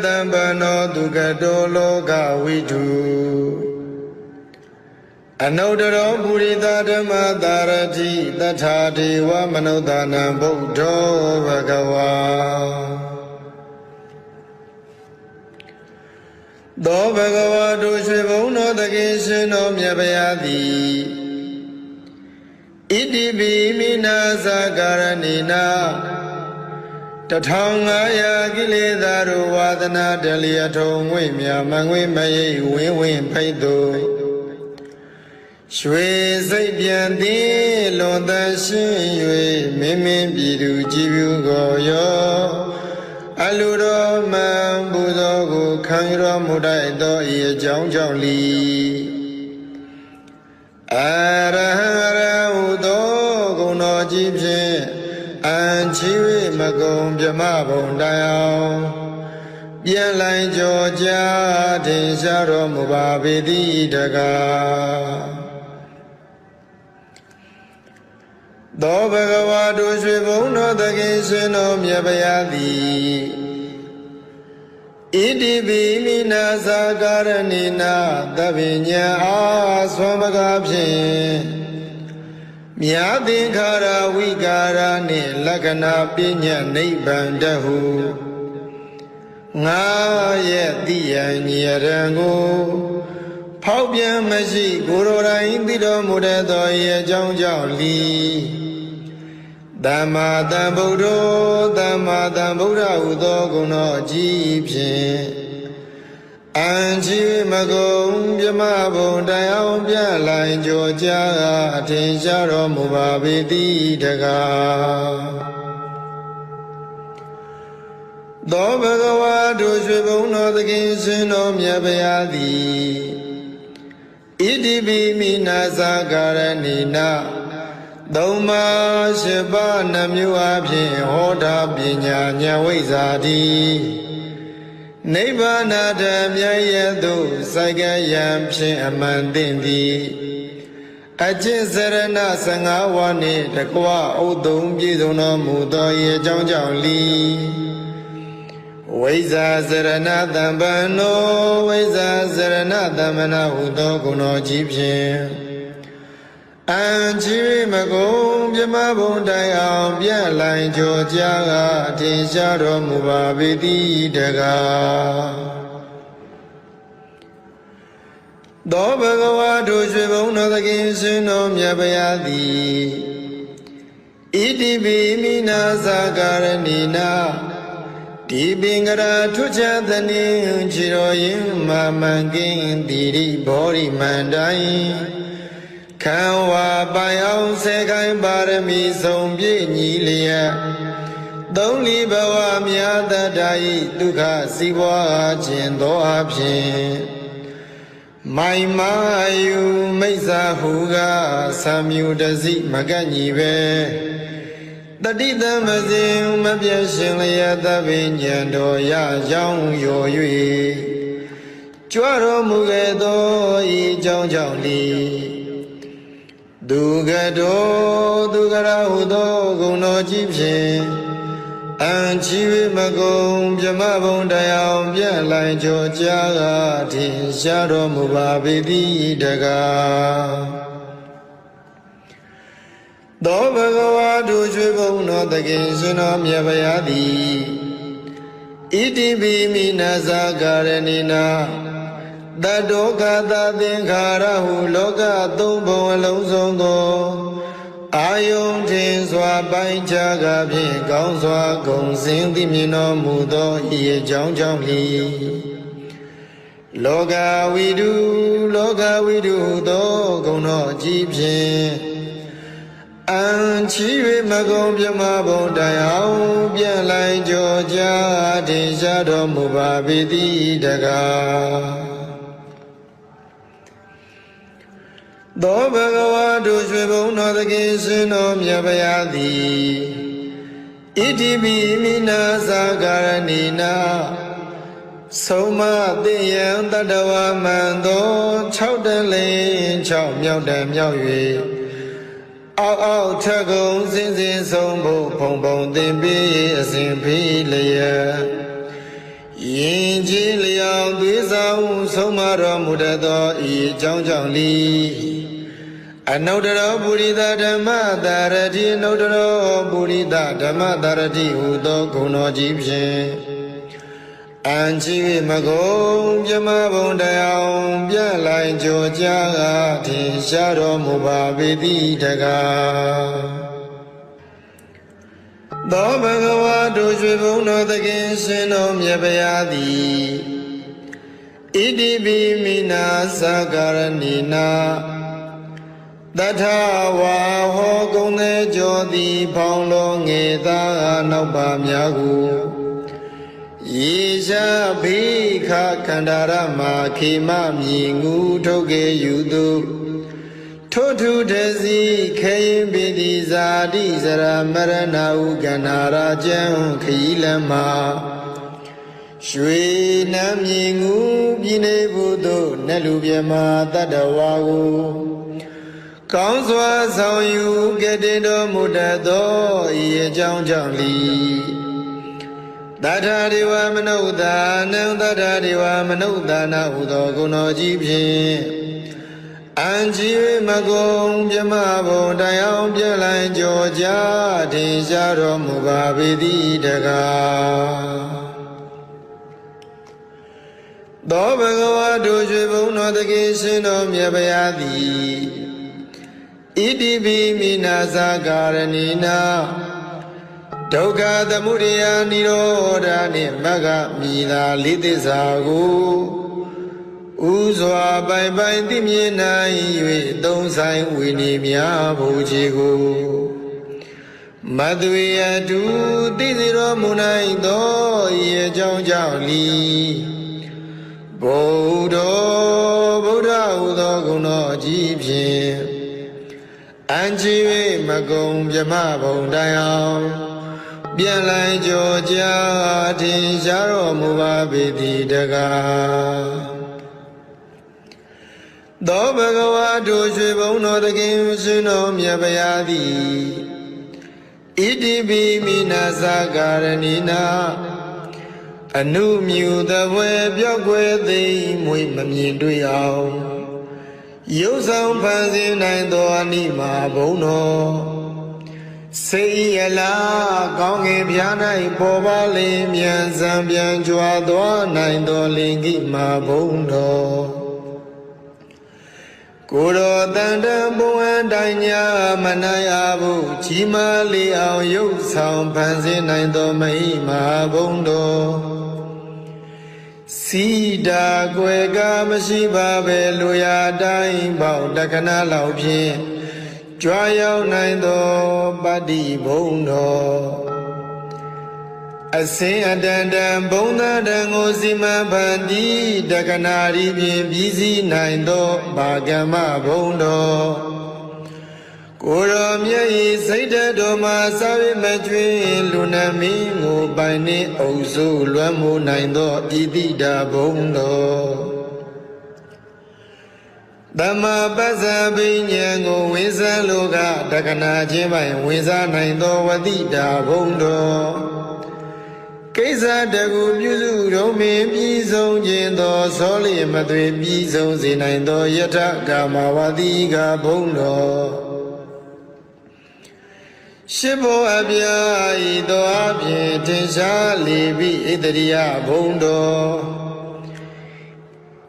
Tambano Dugadologa Vidu Anodaro Burita Dhamma Dharati Tathati Vamanodana Buddho Bhagava Do Bhagava Dushvivuno Dagishino Myabayadi Iti Bhimina Sakaranina Tatangaya Giledaru Vadana Deliato Wimya Mangwi Maye Win Paido Shwe Sapiandi Londa Shin Mimin Bidu Jibu Goyo Aluro Man Budogu Kangro Mudai Do Ye Jong Jong Li Arahara Udo Guno Jibshin Anchiwi Magom Jamabon Dayao Yanlai Georgia Tinsharo Mubabidi Daga Do Bhagavadu Shvivuno Dagishino Myabayadi Iti Bhimina Sakaranina Davinya Aswamagabhin Myadhinkara Vigara Ni Lakana Pinya Nibandahu Nga Ye Diya Nyarangu Paubya Mashi Gurura Indido Mudedo Ye Jong Jong Li Dhamma Dhambuddho Dhamma Dhambuddha Udo Guno Jipshin Anchi Magom Yamabon Dayao Bialai Georgia Tinsharo Mubabidi Daga Do Bhagava Dushvivuno Dagishino Myabayadi Iti Bhimina Sakaranina Dhamma Shiva Namyu Abhin Hoda Pinya Nyawizadi Nibbana Dhammayadu Sagayam Pshin Amandindi Ajin Sarana Sangawani Takwa Udum Jiduna Mudo Ye Jong Jong Li Vaiza Sarana Dhambano Vaiza Sarana Dhammana Udo Guno Jipshin Anchi Magom Jamabon Dayao Bialai Georgia Tinsharo Mubabidi Daga Do Bhagava Dushvivuno Dagishino Myabayadi Iti Bhimina Sakaranina Dibingara Tuchadani Chiroyin Mamangin Diri Bori Mandai Kanwa Bayao Sekai Barami Sombi Nilia Dongli Bawa Myada Dai Duka Siwa Jindo Abshin Mai Mayu Mesa Huga Samyu Dazi Magani Be Dadida Mazim Mabyashin Yada Vinyando Ya Yang Yo Yui Chuaro Mugedo I Jong Jong Li Dugado Dugara Udo Guno Jipshin Anchi Magom Jamabon Dayao Bialai Georgia Tinsharo Mubabidi Daga Do Bhagava Dushvivuno Dagishino Myabayadi Iti Bhimina Sakaranina Dadoka Dadhinkara Huloka Tumbo Alonzongo Ayong Tin Swa Bai Jaga Phin Kaung Swa Gong Sin Timino Mudo Ye Jong Jong Li Loka Vidu Do Guno Jipshin Anchi Magom Jamabon Dayao Bialai Georgia Tinsharo Mubabidi Daga Do Bhagava Dushvivuno Dagishino Myabayadi Iti Bhimina Sakaranina Soma Diyan Tadawa Mando Chau Dalin Chau Myau Dan Myau Yui Ao Cha Gong Sin Sin Song Bo Pong Pong Tin Pi Sin Pi Laya ရင်ကြီးလျောင်သွေးဆောင်ဆုံးမတော်မူတတ်သောဤအကြောင်းကြောင့်လီအနုတ္တရောပုရိသဓမ္မတာရတိအနုတ္တရောပုရိသဓမ္မတာရတိဟူသောဂုဏ်တော်ကြီးဖြင့်အံချီမကုံပြမဘုံတရားပြလိုက်ကြောကြားကထင်ရှားတော်မူပါပေတိတကားသောဘဂဝါတို့ရွှေဘုံတော်သခင်ရှင်တော်မြတ်ဗျာသည်ဣတိပိမိနာသကာရဏိနာတထဝါဟောကုံသေးကြောသည်ဖောင်းလုံးငယ်သားနောက်ပါများကိုယေရှာဘိခခန္ဓာရမခေမမြည်ငူထုတ်ကေယူသူထိုထုတစီခေရင်ပိတိဇာတိစရမရဏဟုကန္နာရာကျံခီလမရွှေနမ်းမြည်ငူပြည်နေဘုသို့နတ်လူပြမတတ္တဝါကိုကောင်းစွာဆောင်ယူကတည်တော်မူတတ်သောဤအကြောင်းကြောင့်လီတထာဒေဝမနုဿာနံတထာဒေဝမနုဿာနာဟုသောဂုဏ်တော်ကြီးဖြင့်အံကြီးမကုံပြမဘုံတရားပြလိုက်ကြောကြားထင်ရှားတော်မူပါပေသည်တကားသောဘဂဝါတို့ရွှေဘုံတော်သခင်ရှင်တော်မြတ်ဗျာသည်ဣတိပိမိနာသကာရဏိနာဒုက္ခသမုဒယနိရောဓနှင့်မဂ္ဂမိသာလေးသစ္စာကိုဥစွာပိုင်ပိုင်သိမြင်နိုင်၍သုံးဆိုင်ဝိနည်းများဘုရားကိုမသွေအတူသိစေတော်မူနိုင်သောဤအကြောင်းကြောင့်လီဗုဒ္ဓဟူသောဂုဏ်တော်ကြီးဖြင့်အံချီ၍မကုံပြမဘုံတရားပြန်လိုက်ကြောကြားထင်ရှားတော်မူပါပေသည်တကားသောဘဂဝါတို့ရွှေဘုံတော်သခင်ရှင်တော်မြတ်ဗျာသည်ဣတိပိမိနာသကာရဏိနာအနုမြူသဘွယ်ပြောက်ွယ်သိမွေမမြင်တွေ့အောင်ရုပ်ဆောင်ဖန်ဆင်းနိုင်သောအနိမာဘုံတော်စေရလားကောင်းကင်ပြား၌ပေါ်ပါလေမြန်စံပြန်ကြွားသွားနိုင်သောလင်္ကိမာဘုံတော်ကိုယ်တော်တန်တန်ဘုံအတိုင်းညာမနိုင်အဘူးကြီးမားလေးအောင်ရုပ်ဆောင်ဖန်ဆင်းနိုင်သောမဟိမာဘုံတော်စီတာကွယ်ကမရှိပါပဲလူရတိုင်းပေါတက္ကနာလောက်ဖြင့်ကြွားရောက်နိုင်သောပတ္တိဘုံတော်အစင်အတန်တန်ဘုံသာတန်ကိုစီမံဖန်တီးတက္ကနာရီဖြင့်ပြီးစီးနိုင်သောဘာကမ္မဘုံတော်ကိုယ်တော်မြတ်ဤစိတ်တော်မှာစာဝိမကျွင်းလူနာမင်းကိုပိုင်နှင့်အုပ်စုလွမ်းမိုးနိုင်သောဣတိတာဘုံတော်သမ္မာပစ္စာပညာကိုဝိဇ္ဇာလောကတက္ကနာခြင်းပိုင်ဝိဇ္ဇာနိုင်သောဝတိတာဘုံတော်ကိစ္စတကူပြုစုတော်မင်းပြီးဆုံးခြင်းသောသောလျမသွေပြီးဆုံးစေနိုင်သောယထကာမဝတိကဘုံတော်ရှိဘောအပြာဤသောအဖြင့်ထင်ရှားလေပြီဣတရိယဘုံတော်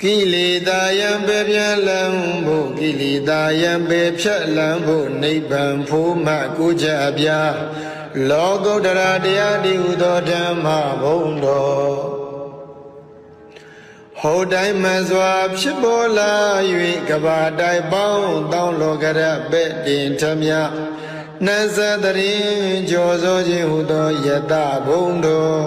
ကိလေသာယံပေပြန်လံဖို့ကိလေသာယံပေဖြတ်လံဖို့နိဗ္ဗာန်ဖို့မှကိုကြအပြာလောကုတ္တရာတရားတည်ဟူသောဓမ္မဘုံတော်ဟောတိုင်းမှန်စွာဖြစ်ပေါ်လာ၍ကဘာတိုင်ပေါင်းတောင်းလောကရပဲ့တင်ထမြနတ်သတရင်ကြောစောခြင်းဟူသောယတဘုံတော်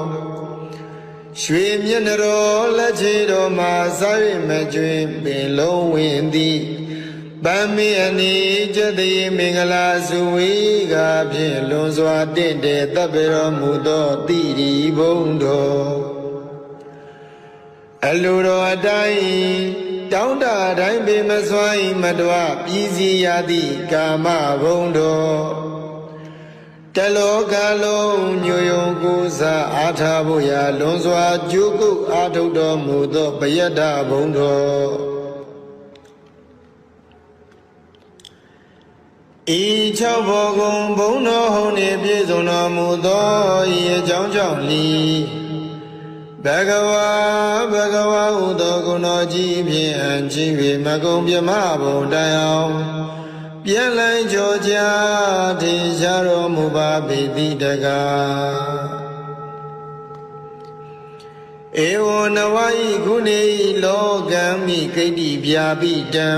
ရွှေမျက်နှတော်လက်ချေတော်မှာစား၍မကျွင်ပင်လုံးဝင်သည်ဗမ္မေအနိကျတိမင်္ဂလာစုဝေကဖြင့်လွန်စွာတင့်တယ်တပ်ပေတော်မူသောတိရိဘုံတော်အလိုတော်အတိုင်းတောင်းတတိုင်းပေမစွာမတွပြည်စီရသည့်ကာမဘုံတော် တလောကလုံးညိုယုံကိုးစားအားထားဖို့ရာလွန်စွာကြိုးကုပ်အားထုတ်တော်မူသောပယတ္တဘုံတော်ဤ၆ဘောကုံဘုံတော်ဟုန်နှင့်ပြည့်စုံတော်မူသောဤအကြောင်းကြောင့်လီဘဂဝါဟုသောဂုဏ်တော်ကြီးဖြင့်အံ့ကြီး၍မကုံပြမဘုံတိုင်အောင်ပြန်လိုက်ကြောကြထင်ရှားတော်မူပါပေတိတကားဧဝံနဝဤခုနေလောကံမိကိတ္တိဗျာပိတံ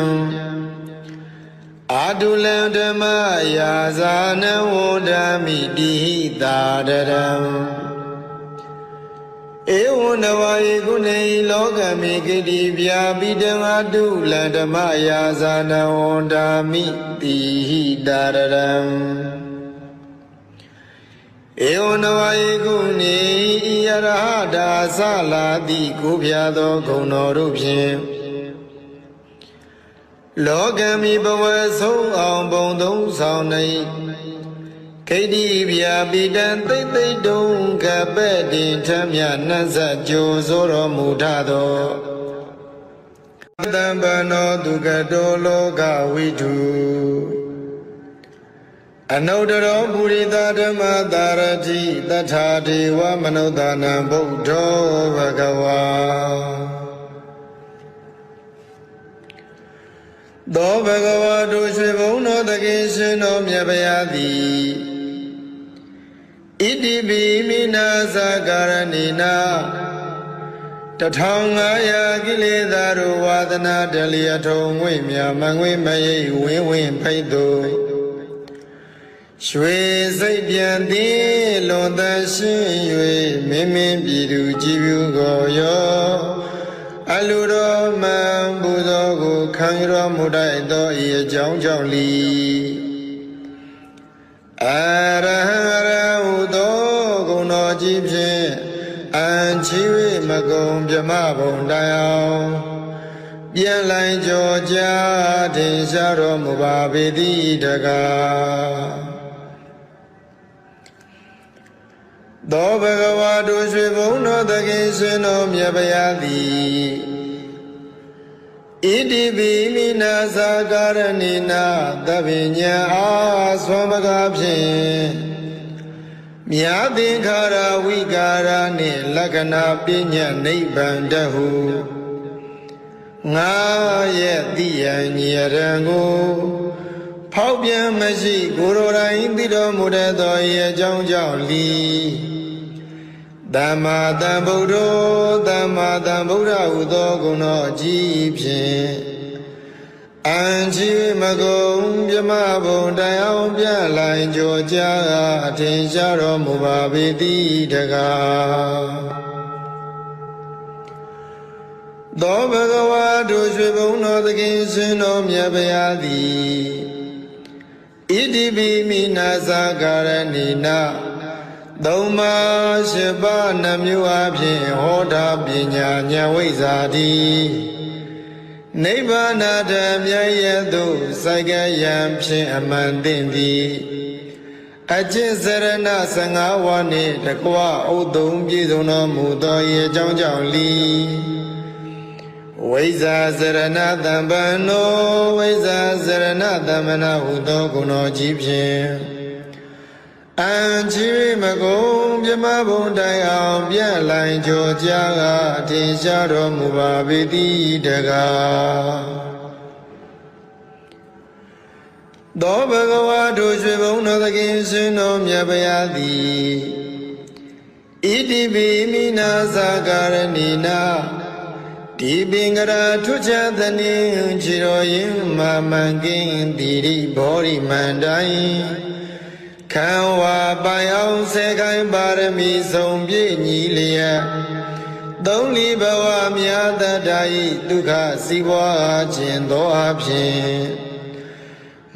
အာတုလံဓမ္မယာဇာနဝန္ဒမိတိဟိတာတရံဧဝံနဝဤခုနေလောကံမိကိတ္တိဗျာပိတံအာတုလံဓမ္မယာဇာနဝန္ဒမိတိဟိတာရံဧဝံနဝဤခုနေဤယရဟတာသလာတိကိုဖျားသောဂုဏ်တော်တို့ဖြင့်လောကမိဘဝဆုံးအောင်ဘုံသုံးဆောင်နေကိတ္တိဗျာပိတံသိသိတုံကပဲ့တင်ထမြနတ်ဇကြိုဆိုတော်မူထသောတံပနောဒုက္ကတောလောကဝိတုအနုတ္တရောပုရိသဓမ္မတာရတိတထာဒေဝမနုဿာနံဗုဒ္ဓောဘဂဝါသောဘဂဝါတို့ရွှေဘုံတော်သခင်ရှင်တော်မြတ်ဗျာသည်ဣတိပိမိနာသကာရဏိနာ1500ကိလေသာတို့ဝါဒနာတလျထုံငွေမြမငွေမရိပ်ဝင်းဝင်းဖိတ်သူရွှေစိတ်ပြန်သည်လွန်သရှင်၍မင်းမင်းပြည်သူကြည်ဖြူကိုရောအလူတော်မှန်ပူဇော်ကိုခံရတော်မူတတ်သောဤအကြောင်းကြောင့်လီအရဟံရဟုသောဂုဏ်တော်ကြီးဖြင့်အံ့ချီ၍မကုံပြမဘုံတိုင်အောင်ပြန်လိုက်ကြောကြထင်ရှားတော်မူပါပေတိတကားသောဘဂဝါတို့ရွှေဘုံတော်သခင်ရှင်တော်မြတ်ဗျာသည်ဣတိပိမိနာသကာရဏိနာသဗ္ဗညံအားဆွမ်းပကားဖြင့်မြာသင်္ခါရဝိကာရနှင့်လက္ခဏာပညာနိဗ္ဗာန်တဟုငါရဲ့တိယံညရံကိုဖောက်ပြန်မရှိကိုယ်တော်တိုင်သိတော်မူတတ်သောဤအကြောင်းကြောင့်လီသမ္မာသမ္ဗုဒ္ဓောသမ္မာသမ္ဗုဒ္ဓဟုသောဂုဏ်တော်ကြီးဖြင့်အံ့ချီမကုံပြမဘုံတိုင်အောင်ပြလိုက်ကြောကြအထင်ရှားတော်မူပါပေတိတကားသောဘဂဝါတို့ရွှေဘုံတော်သခင်ရှင်တော်မြတ်ဗျာသည်ဣတိပိမိနာသကာရဏိနာသုံးပါးရှိပါးနှမျိုးအဖြစ်ဟောတာပညာဉာဏ်ဝိဇ္ဇာတိနိဗ္ဗာန်ဓမ္မရသို့စိုက်ကယံဖြင့်အမှန်သိသည်အကျင့်စရဏ15ဝါးနှင့်တကွဥသုံးပြည့်စုံတော်မူသောဤအကြောင်းကြောင့်လီဝိဇ္ဇာစရဏတံပန္နောဝိဇ္ဇာစရဏတမ္မနာဟုသောဂုဏ်တော်ကြီးဖြင့်အံ့ချီမကုံပြမဘုံတိုင်အောင်ပြန့်လိုက်ကြောကြအထင်ရှားတော်မူပါပေတိတကားသောဘဂဝါတို့ရွှေဘုံတော်သခင်ရှင်တော်မြတ်ဗျာသည်ဣတိပိမိနာသကာရဏိနာဒီပင်ကရာထွချသနေခြေတော်ရင်မမှန်ကင်းတိရိဘောရိမန္တိုင်ခံဝါပိုင်အောင်စေခိုင်ပါရမီဆုံးပြည့်ညီလျက်သုံးလီဘဝမြတ်တတ္တာဤဒုက္ခစီးပွားခြင်းသောအဖြစ်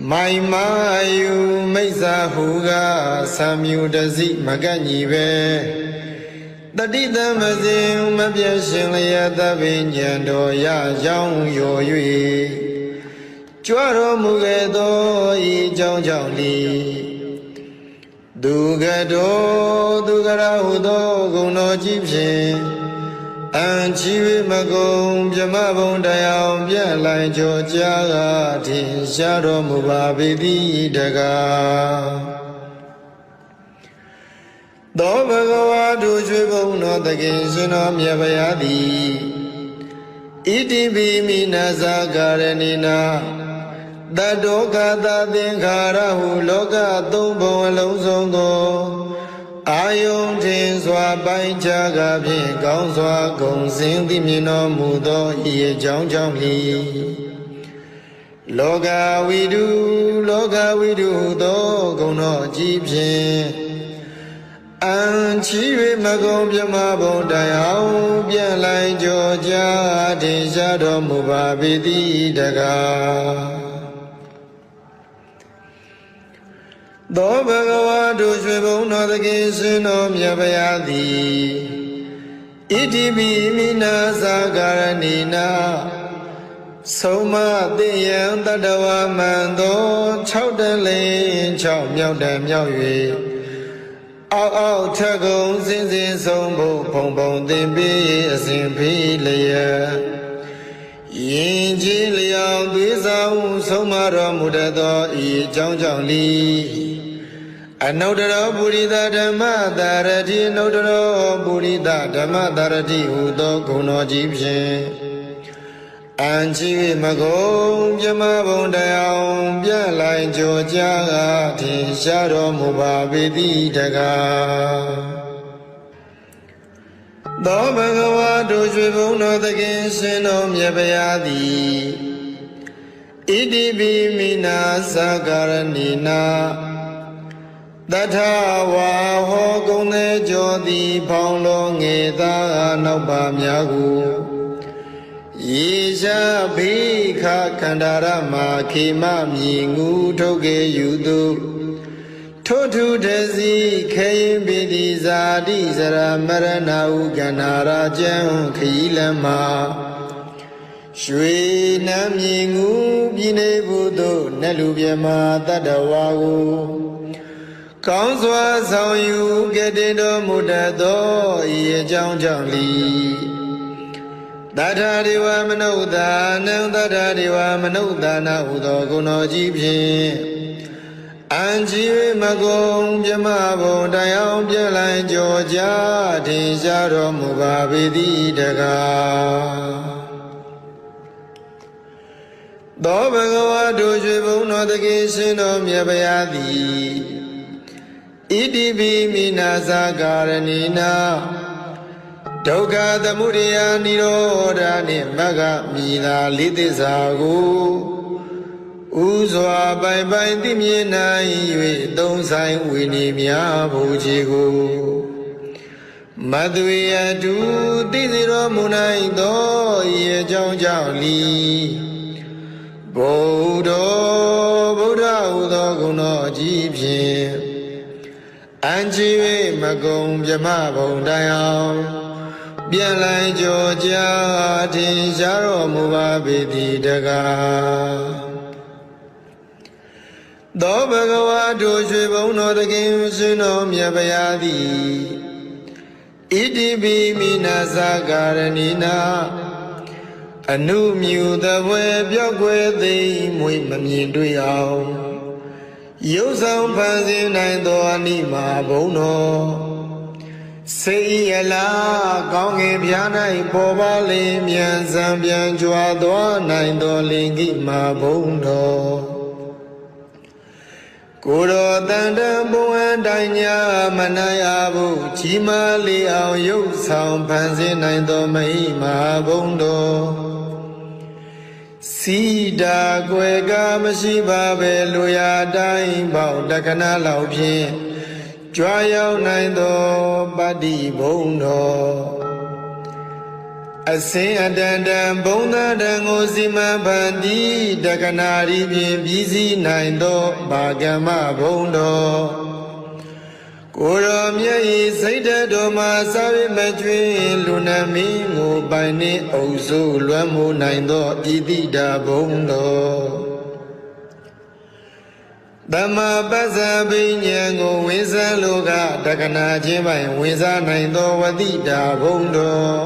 မိုင်မာယူမိစ္ဆာဟုကသံမြူတစိမကန့်ညီပဲတတိတမစဉ်မပြည့်ရှင်လျက်သဗ္ဗညံတော်ရရောင်းရော်၍ကြွတော်မူခဲ့သောဤကြောင့်ကြောင့်လီ သူကတော်သူကရာဟုသောဂုဏ်တော်ကြီးဖြင့်အံချီ၍မကုန်မြမဘုံတရားပြန့်လိုက်ကြောကြားကထင်ရှားတော်မူပါပေသည်တကားသောဘဂဝါတို့ရွှေဘုံတော်သခင်ရှင်တော်မြတ်ဗျာသည်ဣတိပိမိနာဇာကာရဏိနာတတောကသသင်္ခါရဟုလောကသုံးဘုံအလုံးစုံသောအာယုန်ထင်စွာပိုင်းခြားကဖြင့်ကောင်းစွာဂုံစင်သိမြင်တော်မူသောဤအကြောင်းကြောင့်လီလောကဝိတုသောဂုဏ်တော်ကြီးဖြင့်အံချီ၍မကုန်ပြမဘုံတရားပြန့်လိုက်ကြောကြားထင်ရှားတော်မူပါပေသည်တကားသောဘဂဝါတို့ရွှေဘုံတော်သခင်ရှင်တော်မြတ်ဗျာသည်ဣတိပိမိနာဇာကာရဏိနာဆုံးမသိယံတတဝမံသော6တန်လင်း6မြောက်တန်မြောက်၍အောက်ထက်ကုန်စင်စင်ဆုံးဖို့ဖုံဖုံသင်ပေးအစဉ်ဖိလျက်ယင်ကြီးလျောင်သွေးဆောင်ဆုံးမတော်မူတတ်သောဤအကြောင်းကြောင့်လီအနုတ္တရောပုရိသဓမ္မတာရတိအနုတ္တရောပုရိသဓမ္မတာရတိဟူသောဂုဏ်တော်ကြီးဖြင့်အံချီမကုန်ပြမဘုံတရားပြန့်လိုက်ကြောကြားကထင်ရှားတော်မူပါပေသည်တကားသောဘဂဝါတို့ရွှေဘုံတော်သခင်ရှင်တော်မြတ်ဗျာသည်ဣတိပိမိနာသကာရဏိနာတထဝါဟောကုံသေးကြောသည်ဖောင်းလုံးငေသာနောက်ပါများကိုယေရှာဘိခခန္ဓာရမခေမမြည်ငူထုတ်ကေယူသူထိုထုတစီခေယင်ပိတိဇာတိစရမရဏဟုကန္နာရာကျံခီလမရွှေနမ်းမြည်ငူပြည်နေဘူးသို့နတ်လူပြမတတ္တဝါကိုကောင်းစွာဆောင်ယူကတည်တော်မူတတ်သောဤအကြောင်းကြောင့်လီတထာဒေဝမနုဿာနံတထာဒေဝမနုဿာနာဟုသောဂုဏ်တော်ကြီးဖြင့်အံချီမကုန်ပြမဘုံတရားပြန့်လိုက်ကြောကြားထင်ရှားတော်မူပါပေသည်တကားသောဘဂဝါတို့ရွှေဘုံတော်သခင်ရှင်တော်မြတ်ဗျာသည်ဣတိပိမိနာဇာကာရဏိနာဒုက္ခသမုဒယနိရောဓနှင့်မဂ္ဂမိသာလေးသစ္စာကိုဥစွာပိုင်ပိုင်သိမြင်နိုင်၍သုံးဆိုင်ဝိနည်းများဘုရားကိုမသွေအတူသိစေတော်မူနိုင်သောဤအကြောင်းကြောင့်လီဗုဒ္ဓဟူသောဂုဏ်တော်ကြီးဖြင့်အံချီ၍မကုန်မြမဘုံတရားပြန့်လိုက်ကြောကြားထင်ရှားတော်မူပါပေသည်တကားသောဘဂဝါတို့ရွှေဘုံတော်သခင်ရှင်တော်မြတ်ဗျာသည်ဣတိပိမိနာဇာကာရဏိနာအနုမြူသဘွယ်ပြောက်ွယ်သိမ့်မွေမမြင်တွေ့အောင်ရုပ်ဆောင်ဖန်ဆင်းနိုင်သောအနိမာဘုံတော်စေရလားကောင်းငင်ပြား၌ပေါ်ပါလေမြန်စံပြန်ကြွားသွားနိုင်သောလင်္ကိမာဘုံတော်ကိုယ်တော်တန်တံဘုံအတိုင်းညာမနိုင်အဘူးကြီးမားလေအောင်ရုပ်ဆောင်ဖန်ဆင်းနိုင်သောမဟိမာဘုံတော်စီတာကွယ်ကမရှိပါပဲလူရာတိုင်းပေါတက္ကနာလောက်ဖြင့်ကြွားရောက်နိုင်သောပတ္တိဘုံတော်အစင်အတန်တန်ဘုံသာတန်ကိုစီမံဖန်တီးတက္ကနာရီဖြင့်ပြီးစီးနိုင်သောဘာကမ္မဘုံတော်ကိုယ်တော်မြတ်၏စိတ်ဓာတ်တော်မှာစာရိမကျွင်းလူနာမင်းကိုပိုင်နှင့်အုပ်စိုးလွှမ်းမိုးနိုင်သောဣတိတာဘုံတော် သမ္မာပစ္စာပညာကိုဝင်စားလို့ကတက္ကနာချင်းပိုင်ဝင်စားနိုင်သောဝတိတာဘုံတော်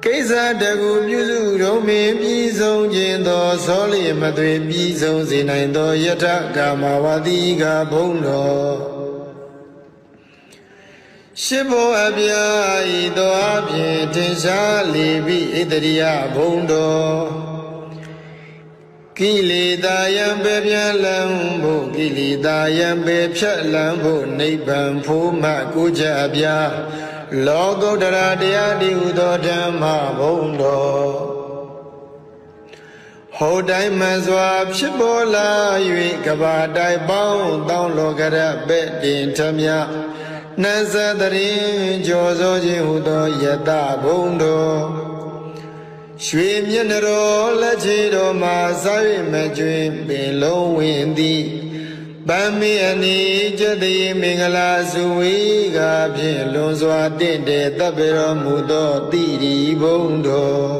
ကိစ္စတကူပြုစုတော်မင်းပြီးဆုံးခြင်းသောသောလျမသွေပြီးဆုံးစေနိုင်သောယထကာမဝတိကဘုံတော်ရှိဘောအပြာဤသောအဖြင့်ထင်ရှားလေပြီးဣတရိယဘုံတော်ကိလေသာယံပေပြလံဖို့ကိလေသာယံပေဖြတ်လံဖို့နိဗ္ဗာန်ဖို့မှကိုကြအပြာလောကုတ္တရာတရားတည်ဟူသောဓမ္မဘုံတော်ဟောတိုင်းမှန်စွာဖြစ်ပေါ်လာ၍ကဘာတိုင်ပေါင်းတောင်းလောကရပဲ့တင်ထမြနတ်သတရင်ကြောစိုးခြင်းဟူသောယတဘုံတော်ရွှေမျက်နှတော်လက်ချေတော်မှာစား၍မကျွင်ပင်လုံးဝင်သည်ဗမ်းမီအနိကျတိမင်္ဂလာစုဝေကဖြင့်လွန်စွာတင့်တယ်တပ်ပေတော်မူသောတိရိဘုံတော်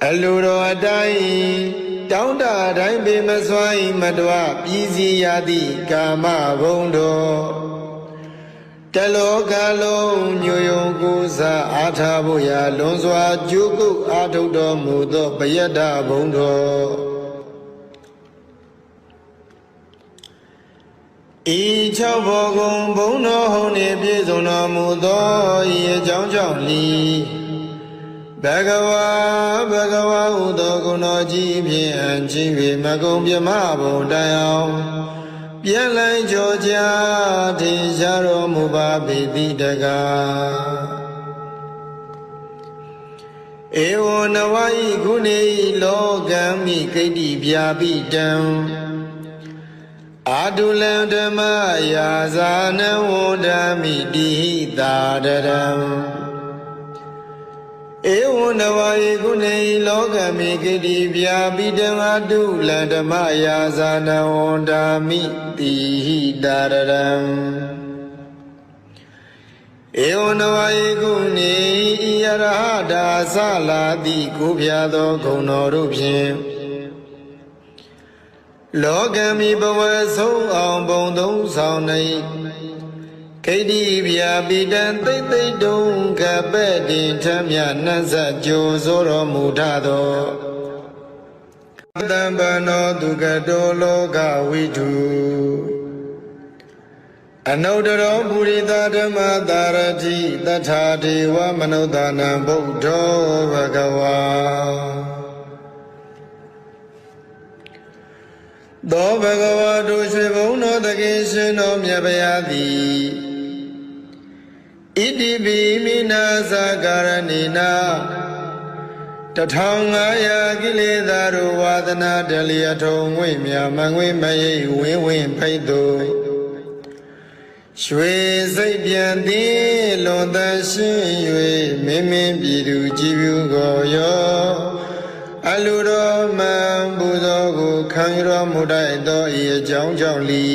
အလိုတော်အတိုင်းတောင်းတတိုင်းပေမစွာမတော်ပြည်စီရသည့်ကာမဘုံတော်တလောကလုံးညိုယုံကိုးစားအားထားဖို့ရာလွန်စွာကြိုးကုပ်အားထုတ်တော်မူသောပယတ္တဘုံတော်ဤ၆ဘောကုံဘုံတော်ဟုန်နှင့်ပြည့်စုံတော်မူသောဤအကြောင်းကြောင့်လီဘဂဝါဟုသောဂုဏ်တော်ကြီးဖြင့်အံ့ချင်း၍မကုံပြမဘုံတိုင်အောင်ပြန်လိုက်ကြောကြထင်ရှားတော်မူပါပေတိတကားဧဝံနဝါဤဂုဏေလောကံမိကိတ္တိဗျာပိတံအာတုလံဓမ္မယာဇာနဝန္ဒမိတိဟိတာတရံဧဝံနဝါယေကုဏေလောကမိကိတ္တိဗျာပိတံအာတုလံဓမ္မယာဇာနဝန္ဒမိတိဟိတာရံဧဝံနဝါယေကုဏေဤယရဟတာသလာတိကိုဖျားသောဂုဏ်တော်တို့ဖြင့်လောကမိဘဝဆုံးအောင်ဘုံသုံးဆောင်နေခိတ္တိဗျာပိတံသိမ့်သိမ့်တုံကပဲ့တင်ထမြနှံ့ဆက်ကြိုဆိုတော်မူထသောတံပနောသူကတောလောကဝိတုအနုတ္တရောပုရိသဓမ္မတာရတိတထာဒေဝမနုဿာနံဗုဒ္ဓောဘဂဝါသောဘဂဝါတို့ရွှေဘုံတော်တခင်ရှင်တော်မြတ်ဗျာသည်ဣတိပိမိနာသကာရဏိနာ1500ကိလေသာတို့ဝါဒနာတလျထုံငွေမြမငွေမရိပ်ဝင်းဝင်းဖိတ်သူရွှေစိတ်ပြန်သည်လွန်တန်ရှင်း၍မင်းမင်းပြည်သူကြည်ပြုကိုရောအလူတော်မှန်ပူဇော်ကိုခံရတော်မူတတ်သောဤအကြောင်းကြောင့်လီ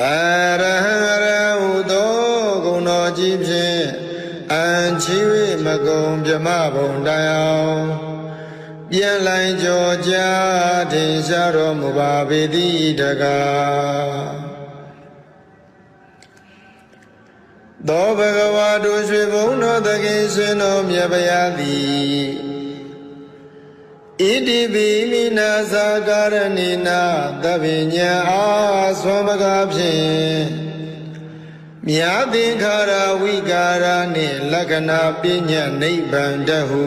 အရဟံဟုသောဂုဏ်တော်ကြီးဖြင့်အံချီ၍မကုံပြမဘုံတိုင်အောင်ပြန်လိုက်ကြောကြထင်ရှားတော်မူပါပေတိတကားသောဘဂဝါတို့ရွှေဘုံတော်သခင်ရှင်တော်မြတ်ဗျာသည်ဣတိပိမိနာသကာရဏိနာသဗ္ဗညံအားဆွမ်းမကားဖြင့်မြာသင်္ခါရဝိကာရနှင့်လက္ခဏာပညာနိဗ္ဗာန်တဟု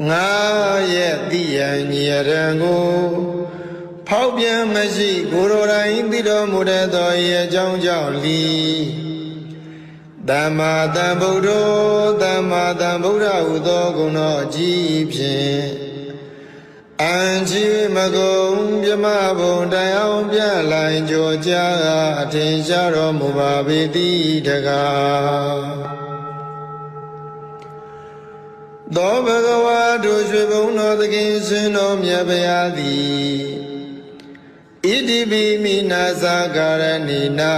ငါရဲ့တိယံညရံကိုဖောက်ပြန်မရှိကိုယ်တော်တိုင်သိတော်မူတဲ့သောဤအကြောင်းကြောင့်လီသမ္မာသမ္ဗုဒ္ဓောသမ္မာသမ္ဗုဒ္ဓဟုသောဂုဏ်တော်ကြီးဖြင့်အံချီမကုံပြမဘုံတိုင်အောင်ပြလိုက်ကြောကြအထင်ရှားတော်မူပါပေတိတကားသောဘဂဝါတို့ရွှေဘုံတော်သခင်ရှင်တော်မြတ်ဗျာသည်ဣတိပိမိနာသကာရဏိနာ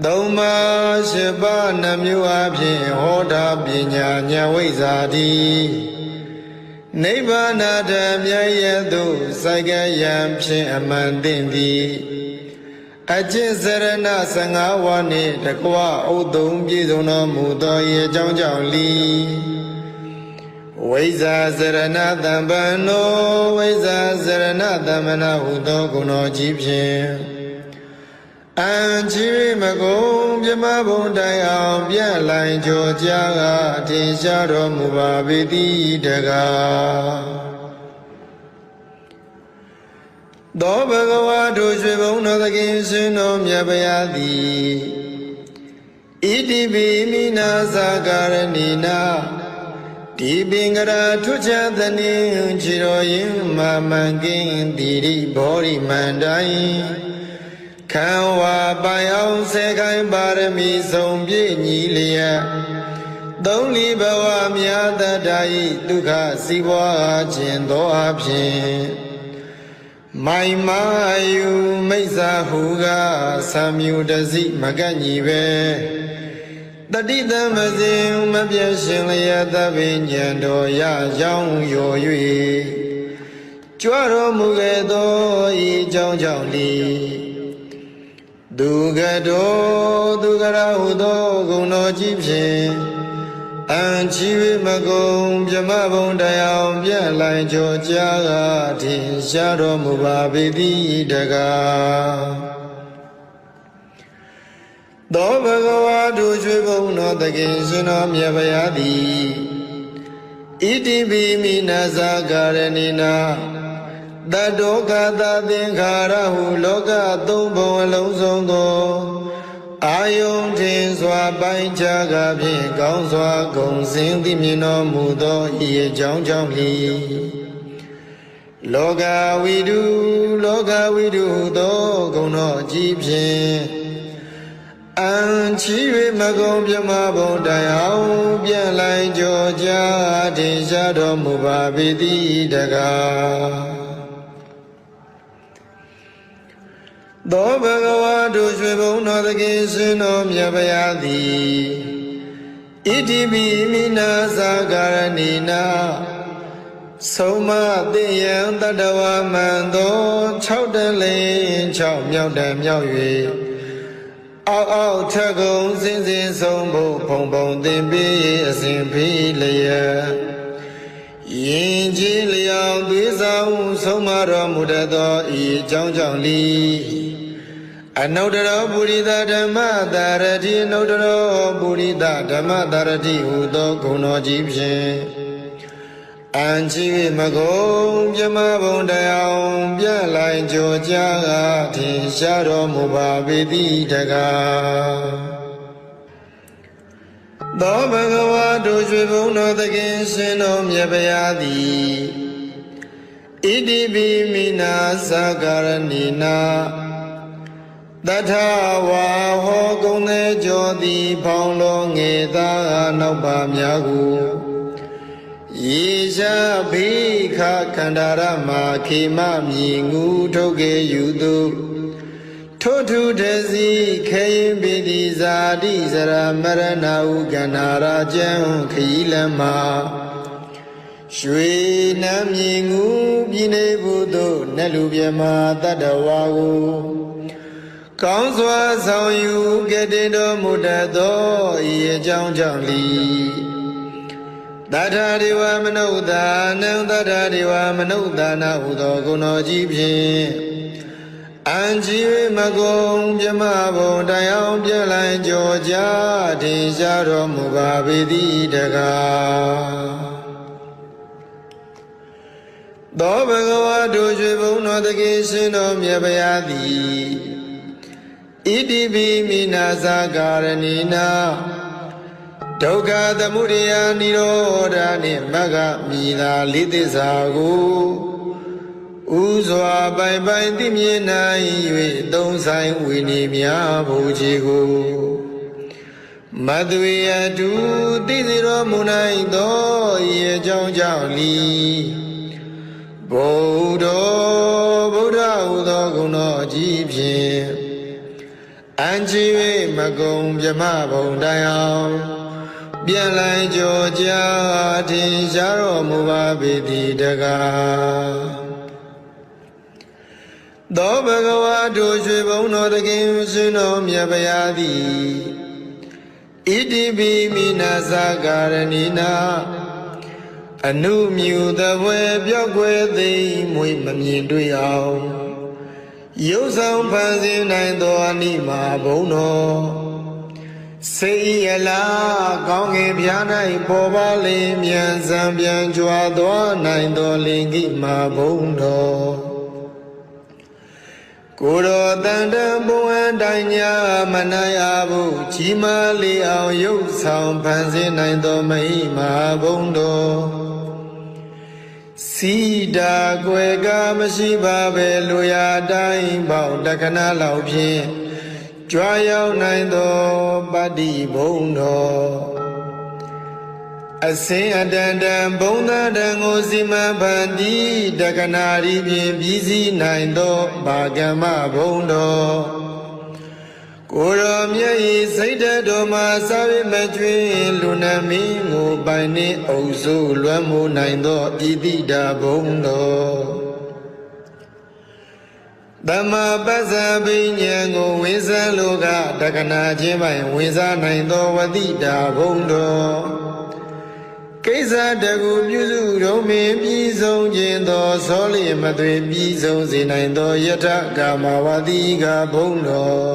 သုံးပါးရှိပါးနှမျိုးအဖြင့်ဟောတာပညာဉာဏ်ဝိဇ္ဇာတိ နိဗ္ဗာနဓမ္မယတုစိုက်ကယံဖြင့်အမှန်သိသည်အကျင့်စရဏ15ဝါနှင့်တကွဥသုံးပြည့်စုံတော်မူသောဤအကြောင်းကြောင့်လီဝိဇ္ဇာစရဏတံပန္နောဝိဇ္ဇာစရဏတမ္မနာဟုသောဂုဏ်တော်ကြီးဖြင့်အံချီမကုံပြမဘုံတိုင်အောင်ပြန့်လိုင်ကြောကြားကအထင်ရှားတော်မူပါပေသည်တကားသောဘဂဝါတို့ရွှေဘုံတော်သခင်ရှင်တော်မြတ်ဗျာသည်ဣတိပိမိနာသာကာရဏီနာဒီပင်ကရာထွချသနေခြေတော်ရင်မာမန်ကင်းတိရိဘောရိမန္တိုင်ခံဝါပိုင်အောင်ဆယ်ခိုင်ပါရမီဆုံးပြည့်ညီလျက်သုံးလီဘဝမြတ်တတာဤဒုက္ခစီးပွားခြင်းသောအဖြစ်မိုင်မာယူမိစ္ဆာဟုကသံမြူတစီမကန့်ညီပဲတတိတမစဉ်မပြည့်ရှင်လျက်သဗ္ဗညံတော်ရရောင်းရော၍ကြွတော်မူခဲ့သောဤကြောင့်ကြောင့်လီဒုက္ခတောဒုက္ခရာဟုသောဂုဏ်တော်ကြီးဖြင့်အံချီမကုံပြမဘုံတရားပြန့်လိုင်ကြောကြားကားထင်ရှားတော်မူပါပေသည်တကားသောဘဂဝါတို့ရွှေဘုံတော်သခင်ရှင်တော်မြတ်ဗျာသည်ဣတိပိမိနာဇာကာရဏိနာတတောကသသင်္ခါရဟုလောကသုံးဘုံအလုံးစုံသောအာယုန်ထင်စွာပိုင်းခြားကားဖြင့်ကောင်းစွာဂုံစင်သိမြင်တော်မူသောဤအကြောင်းကြောင့်လီလောကဝိတုသောဂုဏ်တော်ကြီးဖြင့်အံချီ၍မကုံပြမဘုံတိုင်အောင်ပြန့်လိုင်ကြောကြားထင်ရှားတော်မူပါပေသည်တကားသောဘဂဝါတို့ရွှေဘုံတော်သခင်ရှင်တော်မြတ်ဗျာသည်ဣတိပိမိနာသာကာရဏီနာဆုံးမသိယံတတဝမန္တော6တလင်း6မြောက်တံမြောက်၍အောက်ထကုံစင်စင်ဆုံးဖို့ဖုံဖုံသင်ပြီးအစဉ်ဖိလျက်ယင်ကြီးလျောင်သွေးဆောင်ဆုံးမတော်မူတတ်သောဤအကြောင်းကြောင့်လီအနုတ္တရောပုရိသဓမ္မတာရတိအနုတ္တရောပုရိသဓမ္မတာရတိဟူသောဂုဏ်တော်ကြီးဖြင့်အံချီမကုံပြမဘုံတရားပြန့်လိုင်ကြောကြားကားထင်ရှားတော်မူပါပေသည်တကားသောဘဂဝါတို့ရွှေဘုံတော်သခင်ရှင်တော်မြတ်ဗျာသည်ဣတိပိမိနာသာကာရဏီနာတထဝါဟောကုံသေးကြောသည်ဖောင်းလုံးငေသာနောက်ပါများကိုယေရှာဘိခခန္ဓာရမခေမမြည်ငူထုတ်ကေယူသူထို့ထုတစီခေရင်ပိတိဇာတိဇရာမရဏဟုကန္နာရာကျံခီလမရွှေနမ်းမြည်ငူပြည်နေဘူးတို့နတ်လူပြမတတ္တဝါကိုကောင်းစွာဆောင်ယူကတည်တော်မူတတ်သောဤအကြောင်းကြောင့်လီတထာဒေဝမနုဿာနံတထာဒေဝမနုဿာနာဟုသောဂုဏ်တော်ကြီးဖြင့်အံချီမကုံပြမဘုံတိုင်အောင်ပြန့်လိုင်ကြောကြားထင်ရှားတော်မူပါပေသည်တကားသောဘဂဝါတို့ရွှေဘုံတော်သခင်ရှင်တော်မြတ်ဗျာသည်ဣတိပိမိနာသာကာရဏီနာဒုက္ခသမုဒယနိရောဓနှင့်မဂ္ဂမိသာလေးသစ္စာကိုဥစွာပိုင်ပိုင်သိမြင်နိုင်၍သုံးဆိုင်ဝိနည်းများဘုရားကိုမသွေအတူသိစေတော်မူနိုင်သောဤအကြောင်းကြောင့်လီဗုဒ္ဓဟူသောဂုဏ်တော်ကြီးဖြင့်အံချီ၍မကုံပြမဘုံတိုင်အောင် ပြန်လိုက်ကြောကြထင်ရှားတော်မူပါပေသည်တကားသောဘဂဝါတို့ရွှေဘုံတော်တခင်ရှင်တော်မြတ်ဗျာသည်ဣတိပိမိနာသကာရဏိနာအနုမြူသဘွယ်ပြောက်ွယ်သိမွေမမြင်တွေ့အောင်ရုပ်ဆောင်ဖန်ဆင်းနိုင်သောအနိမာဘုံတော်စေရလားကောင်းငင်ပြား၌ပေါ်ပါလေမြန်စံပြန်ကြွားသွားနိုင်သောလင်ကိမာဘုံတော်ကိုယ်တော်တန်တန်ဘုံအတိုင်းညာမနိုင်အဘူးကြီးမားလေးအောင်ရုပ်ဆောင်ဖန်ဆင်းနိုင်သောမိမာဘုံတော်စီတာကွယ်ကမရှိပါပဲလူရာတိုင်းပေါတက္ကနာလောက်ဖြင့်ကြွားရောက်နိုင်သောပတ္တိဘုံတော်အစင်အတန်တန်ဘုံသာတန်ကိုစီမံဖန်တီးတက္ကနာရီဖြင့်ပြီးစီးနိုင်သောဘာကမ္မဘုံတော်ကိုရောမြတ်ဤစိတ်တော်မှာစာရိမကျွင်းလူနာမင်းကိုပိုင်နှင့်အုပ်စုလွမ်းမိုးနိုင်သောဣတိတာဘုံတော်သမ္မာပစ္စာပညာကိုဝိဇ္ဇာလောကတက္ကနာခြင်းပိုင်ဝိဇ္ဇာနိုင်သောဝတိတာဘုံတော်ကိစ္စတကူပြုစုတော်မင်းပြီးဆုံးခြင်းသောသောလျမသွေပြီးဆုံးစေနိုင်သောယထကာမဝတိကဘုံတော်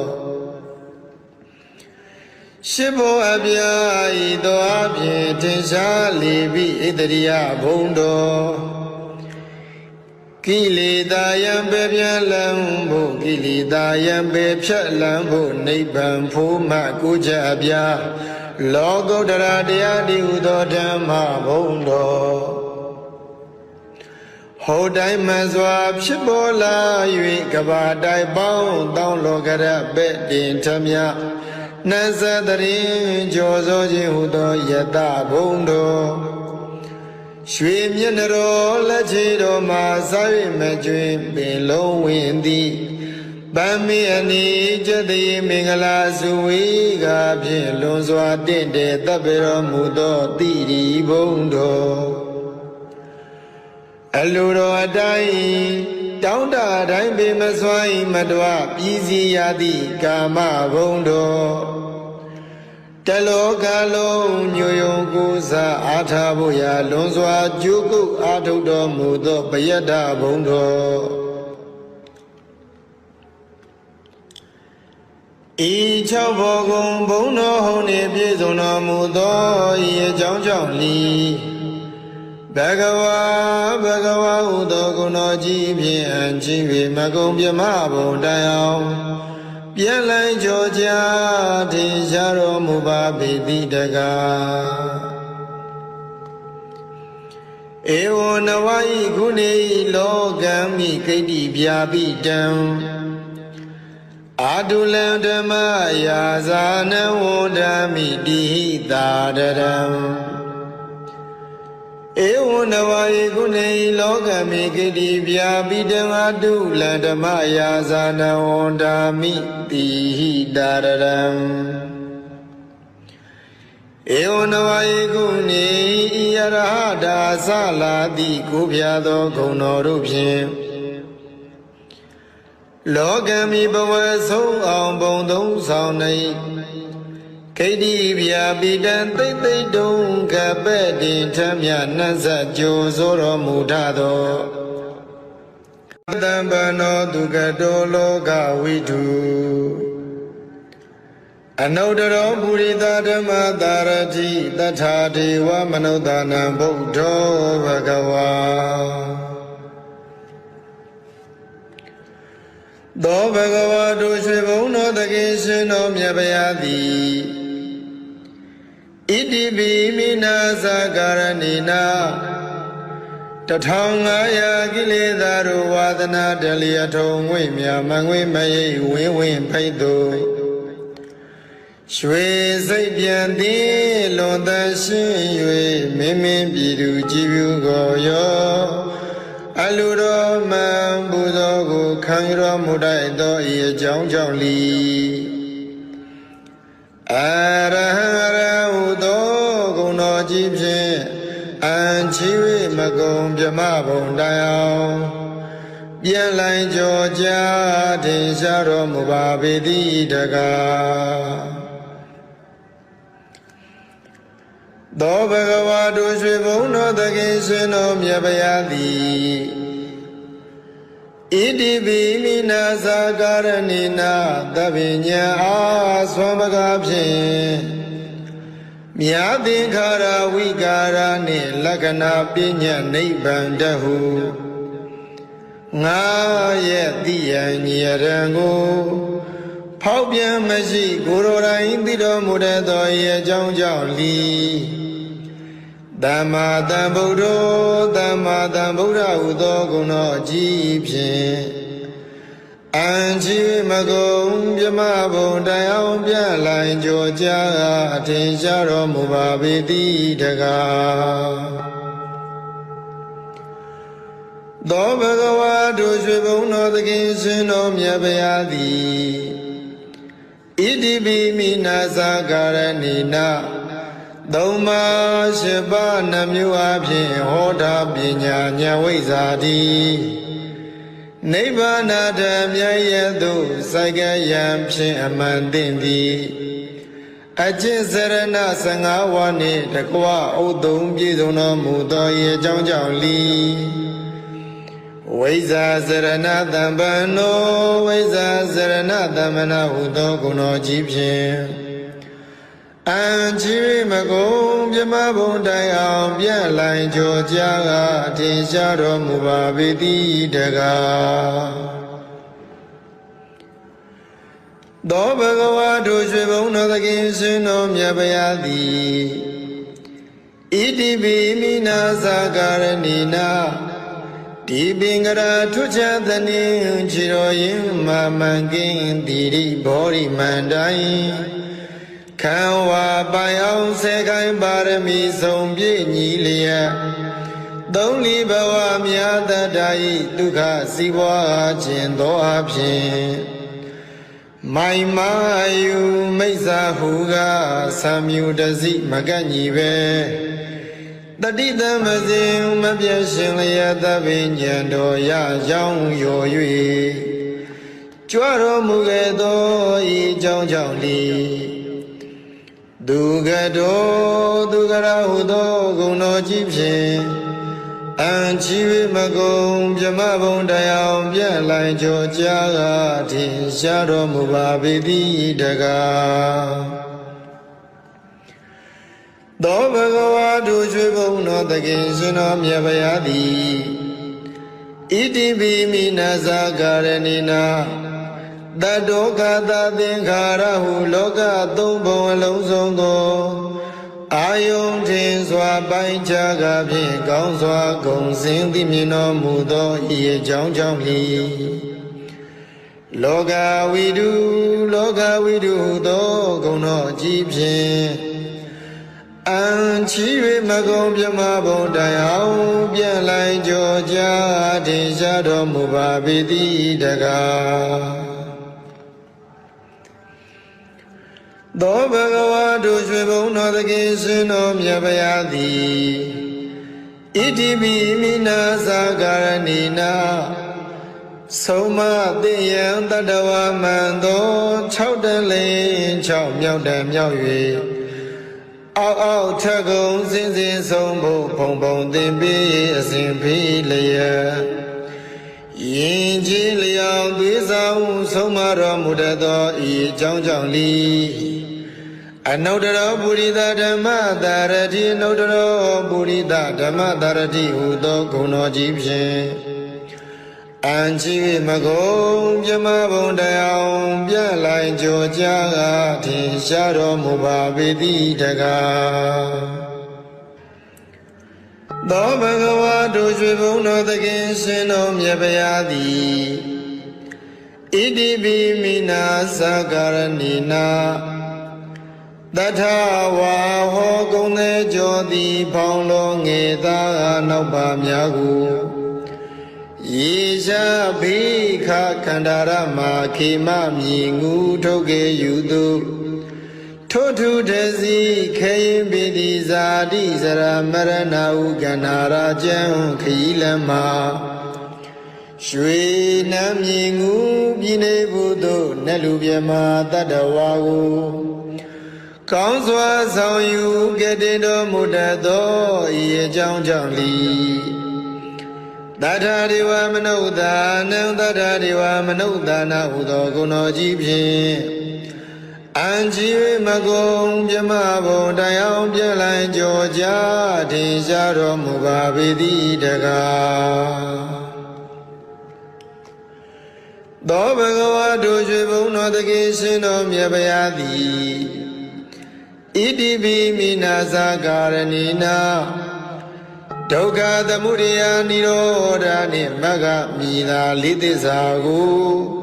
ရှိဘောအပြာဤသောအပြင်ထင်ရှားလေပြီဣတရိယဘုံတော်ကိလေသာယံပေပြန်လံဖို့ကိလေသာယံပေဖြတ်လံဖို့နိဗ္ဗာန်ဖို့မှကိုကြအပြာလောကုတ္တရာတရားတည်ဟူသောဓမ္မဘုံတော်ဟောတိုင်းမှန်စွာဖြစ်ပေါ်လာ၍ကဘာတိုင်းပေါင်းတောင်းလောကရပဲ့တင်ထမြနတ်သတရင်ကြောစောခြင်းဟူသောယတဘုံတော်ရွှေမျက်နှာတော်လက်ချေတော်မှာစား၍မကျွင်ပင်လုံးဝင်သည်ဗမ္မေအနိကျတိမင်္ဂလာစုဝေကဖြင့်လွန်စွာတင့်တယ်တပ်ပေတော်မူသောတိရိဘုံတော်အလိုတော်အတိုင်းတောင်းတတိုင်းပေမစွာမတော်ပြည်စီရသည့်ကာမဘုံတော်တလောကလုံးညိုယုံကိုးစားအားထားဖို့ရာလွန်စွာကြိုးကုပ်အားထုတ်တော်မူသောပယတ္တဘုံတော်ဤ၆ဘောကုံဘုံတော်ဟုန်နှင့်ပြည့်စုံတော်မူသောဤအကြောင်းကြောင့်လီဘဂဝါဟုသောဂုဏ်တော်ကြီးဖြင့်အကြည့်၍မကုံပြမဘုံတိုင်အောင်ပြန်လိုက်ကြောကြထင်ရှားတော်မူပါပေသည်တကားဧဝံနဝဤခုနေလောကံမိကိတ္တိဗျာပိတံအာတုလံဓမ္မယာဇာနဝန္ဒမိတိဟိတာတရံဧဝံနဝယေကုနေလောကမိကိတိဗျာပိတံအာတုလံဓမ္မယာဇာနဝန္ဒမိတိဟိတာရံဧဝံနဝယေကုနေဤယရဟတာသလာတိကိုဖျားသောဂုဏ်တော်တို့ဖြင့်လောကမိဘဝဆုံးအောင်ဘုံသုံးဆောင်နေကိတ္တိဗျာပိတံသိသိတုံကပဲ့တင်ထမြနတ်ဇကြိုဆိုတော်မူထသောသံပန္နောဒုက္ကတောလောကဝိတုအနုတ္တရောပုရိသဓမ္မသာရတိတထာဒေဝမနုဿာနံဗုဒ္ဓောဘဂဝါသောဘဂဝါတို့ရွှေဘုံတော်တခင်ရှင်တော်မြတ်ဗျာသည်ဣတိပိမိနာသကာရဏိနာ1500ကိလေသာတို့ဝါဒနာတလျထုံငွေမြမငွေမရိပ်ဝင်းဝင်းဖိတ်သူရွှေစိတ်ပြန်သည်လွန်တန်ရှင်း၍မင်းမင်းပြည်သူကြည်ပြုကိုရောအလူတော်မှန်ပူဇော်ကိုခံရတော်မူတတ်သောဤအကြောင်းကြောင့်လီအရဟံရဟုသော ကြီးဖြင့်အံချီ၍မကုန်ပြမဘုံတိုင်အောင်ပြန်လိုင်းကြောကြထင်ရှားတော်မူပါပေသည်တကားသောဘဂဝါတို့ရွှေဘုံတော်သခင်ရှင်တော်မြတ်ဗျာသည်ဣတိပိမိနာသာကာရဏိနာသဗ္ဗညံအားဆွမ်းပကားဖြင့်မြာသင်္ခါရဝိကာရနှင့်လက္ခဏာပညာနိဗ္ဗာန်တဟုငါရဲ့တိယံညရံကိုဖောက်ပြန်မရှိကိုယ်တော်တိုင်သိတော်မူတတ်သောဤအကြောင်းကြောင့်လီသမ္မာသမ္ဗုဒ္ဓောသမ္မာသမ္ဗုဒ္ဓဟုသောဂုဏ်တော်ကြီးဖြင့်အံချီမကုန်ပြမဘုံတိုင်အောင်ပြလိုင်းကြောကြာအထင်ရှားတော်မူပါပေသည်တကားသောဘဂဝါတို့ရွှေဘုံတော်သခင်ရှင်တော်မြတ်ဗျာသည်ဣတိပိမိနာသာကာရဏိနာသုံးပါးရှိပါးနှမျိုးအဖြစ်ဟောတာပညာဉာဏ်ဝိဇ္ဇာတိနိဗ္ဗာန်ဓမ္မရသို့စိုက်ကယံဖြင့်အမှန်သိသည်အကျင့်စရဏ15ဝါနှင့်တကွဥဒုံပြည့်စုံတော်မူသောဤအကြောင်းကြောင့်လီဝိဇ္ဇာစရဏတံပန္နောဝိဇ္ဇာစရဏတမ္မနာဟုသောဂုဏ်တော်ကြီးဖြင့်အံချီမကုန်ပြမဘုံတိုင်အောင်ပြန့်လိုင်းကြောကြာအထင်ရှားတော်မူပါပေသည်တကားသောဘဂဝါတို့ရွှေဘုံတော်သခင်ရှင်တော်မြတ်ဗျာသည်ဣတိပိမိနာသာကာရဏိနာဒီပင်ကရာထွချသနေခြေတော်ရင်မမန်ကင်းတိရိဘောရိမန္တိုင်ခံဝါပိုင်အောင်စေခိုင်ပါရမီဆုံးပြည့်ညီလျက်သုံးလီဘဝမြတ်တတ္တာဤဒုက္ခစီးပွားခြင်းသောအဖြစ်မိုင်မာယူမိစ္ဆာဟုကသံမြူတစိမကန့်ညီပဲတတိတမစဉ်မပြတ်ရှင်လျက်သဗ္ဗညံတော်ရရောင်းရော်၍ကြွတော်မူခဲ့သောဤကြောင့်ကြောင့်လီဒုက္ခတောဒုက္ခရဟုသောဂုဏ်တော်ကြီးဖြင့်အံချီမကုန်ပြမဘုံတရားပြန့်လိုင်းကြောကြာထင်ရှားတော်မူပါပေသည်တကားသောဘဂဝါတို့ရွှေဘုံတော်သခင်ရှင်တော်မြတ်ဗျာသည်ဣတိပိမိနာသာကာရဏိနာတတောကသသင်္ခါရဟုလောကသုံးဘုံအလုံးစုံကိုအာယုန်ထင်စွာပိုင်းခြားကားဖြင့်ကောင်းစွာဂုံစင်သိမြင်တော်မူသောဤအကြောင်းကြောင့်လီလောကဝိတုသောဂုဏ်တော်ကြီးဖြင့်အံချီ၍မကုန်ပြမဘုံတိုင်အောင်ပြန့်လိုင်းကြောကြာထင်ရှားတော်မူပါပေသည်တကားသောဘဂဝါတို့ရွှေဘုံတော်သခင်ရှင်တော်မြတ်ဗျာသည်ဣတိပိမိနာသာကာရဏိနာဆုံးမသိယံတတဝမန္တော6တလင်း6မြောက်တံမြောက်၍အောက်ထကုံစင်စင်ဆုံးဖို့ဘုံဘုံသင်ပြီးအစဉ်ဖိလျက်ယင်ကြီးလျောင်သွေးဆောင်ဆုံးမတော်မူတတ်သောဤအကြောင်းကြောင့်လီအနုတ္တရောပုရိသဓမ္မတာရတိအနုတ္တရောပုရိသဓမ္မတာရတိဟူသောဂုဏ်တော်ကြီးဖြင့်အံချီမကုန်ပြမဘုံတရားပြန့်လိုင်းကြောကြာထင်ရှားတော်မူပါပေသည်တကားသောဘဂဝါတို့ရွှေဘုံတော်သခင်ရှင်တော်မြတ်ဗျာသည်ဣတိပိမိနာသာကာရဏိနာတထဝါဟောကုံသေးကြောသည်ဖောင်းလုံးငယ်သားနောက်ပါများကိုယေရှာဘိခခန္ဓာရမခေမမြည်ငူထုတ်ကေယူသူ ထိုထုတစီခေယင်ပိတိဇာတိစရမရဏဥကန္နာရာကျံခရီးလမ်းမှာရွှေနမ်းမြေငူပြည်နေဘူးတို့နတ်လူပြမတတ္တဝါကိုကောင်းစွာဆောင်ယူကတည်တော်မူတတ်သောဤအကြောင်းကြောင့်လီတထာဒေဝမနုဿာနံတထာဒေဝမနုဿာနာဟုသောဂုဏတော်ကြီးဖြင့်အံကြီးမကုံမြမဘုံတရားပြလိုက်ကြောကြထင်ရှားတော်မူပါပေသည်တကားသောဘဂဝါတို့ရွှေဘုံတော်တကိရှင်တော်မြတ်ဗျာသည်ဣတိပိမိနာဇာကာရဏိနာဒုက္ခသမုဒယနိရောဓနှင့်မဂ္ဂမိသာလေးသစ္စာကို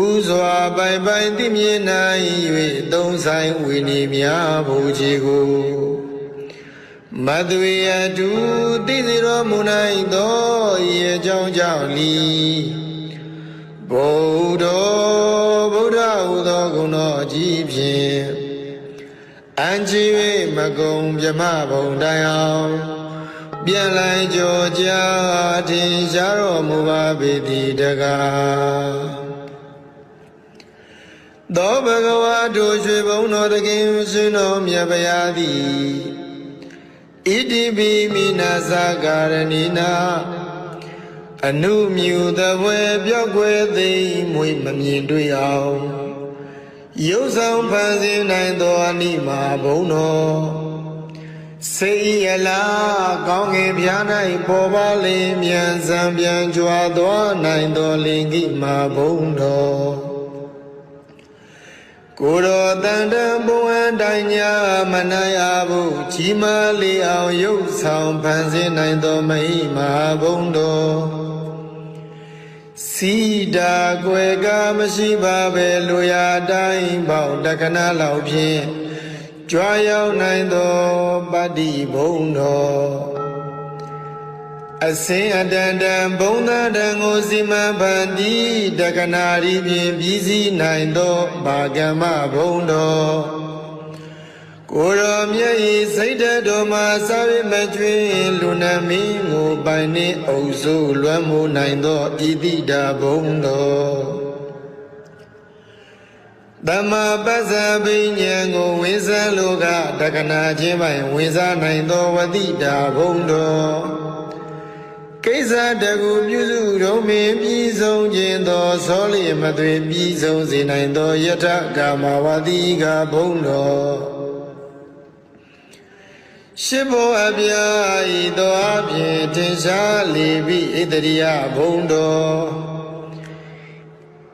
ဥစွာပိုင်ပိုင်သိမြင်နိုင်၍သုံးဆိုင်ဝိနည်းများဘုရားကိုမသွေအတူသိစေတော်မူနိုင်သောဤအကြောင်းကြောင့်လီဗုဒ္ဓဟူသောဂုဏတော်ကြီးဖြင့်အံကြီး၍မကုံမြမဘုံတိုင်အောင်ပြန်လိုက်ကြောကြထင်ရှားတော်မူပါပေသည်တကားသောဘဂဝါတို့ရွှေဘုံတော်တခင်ရှင်တော်မြတ်ဗျာသည်ဣတိပိမိနာဇာကာရဏိနာအနုမြူသဘွယ်ပြောက်ွယ်သိမွေမမြင်တွေ့အောင်ရုပ်ဆောင်ဖန်ဆင်းနိုင်သောအနိမာဘုံတော်စေရလားကောင်းငင်ပြား၌ပေါ်ပါလေမြန်စံပြန်ကြွားသွားနိုင်သောလင်ကိမာဘုံတော်ကိုယ်တော်တန်တံဘုံအတိုင်းညာမနိုင်အဘူးကြီးမားလေးအောင်ရုပ်ဆောင်ဖန်ဆင်းနိုင်သောမိမာဘုံတော်စီတာကွယ်ကမရှိပါပဲလူရတိုင်းပေါင်းတက္ကနာလောက်ဖြင့်ကြွားရောက်နိုင်သောပတ္တိဘုံတော်အစင်အတန်တန်ဘုံသာတန်ကိုစီမံဖန်တီးတက္ကနာရီဖြင့်ပြည်စည်းနိုင်သောဘာကမ္မဘုံတော်ကိုယ်တော်မြတ်ဤစိတ်တော်မှာစာဝိမကျွင်းလူနာမင်းကိုပိုင်နှင့်အုပ်စိုးလွမ်းမိုးနိုင်သောဣတိတာဘုံတော်သမ္မာပစ္စာပဉ္ဉံကိုဝိဇ္ဇာလောကတက္ကနာချင်းပိုင်ဝိဇ္ဇာနိုင်သောဝတိတာဘုံတော်ကိစ္စတကူပြုစုတော်မင်းပြည်ဆုံးခြင်းသောသောလျမသွေပြည်ဆုံးစေနိုင်သောယထကာမဝတိကဘုံတော်ရှိဘောအပြာဤသောအဖြင့်ထင်ရှားလေပြီဣတရိယဘုံတော်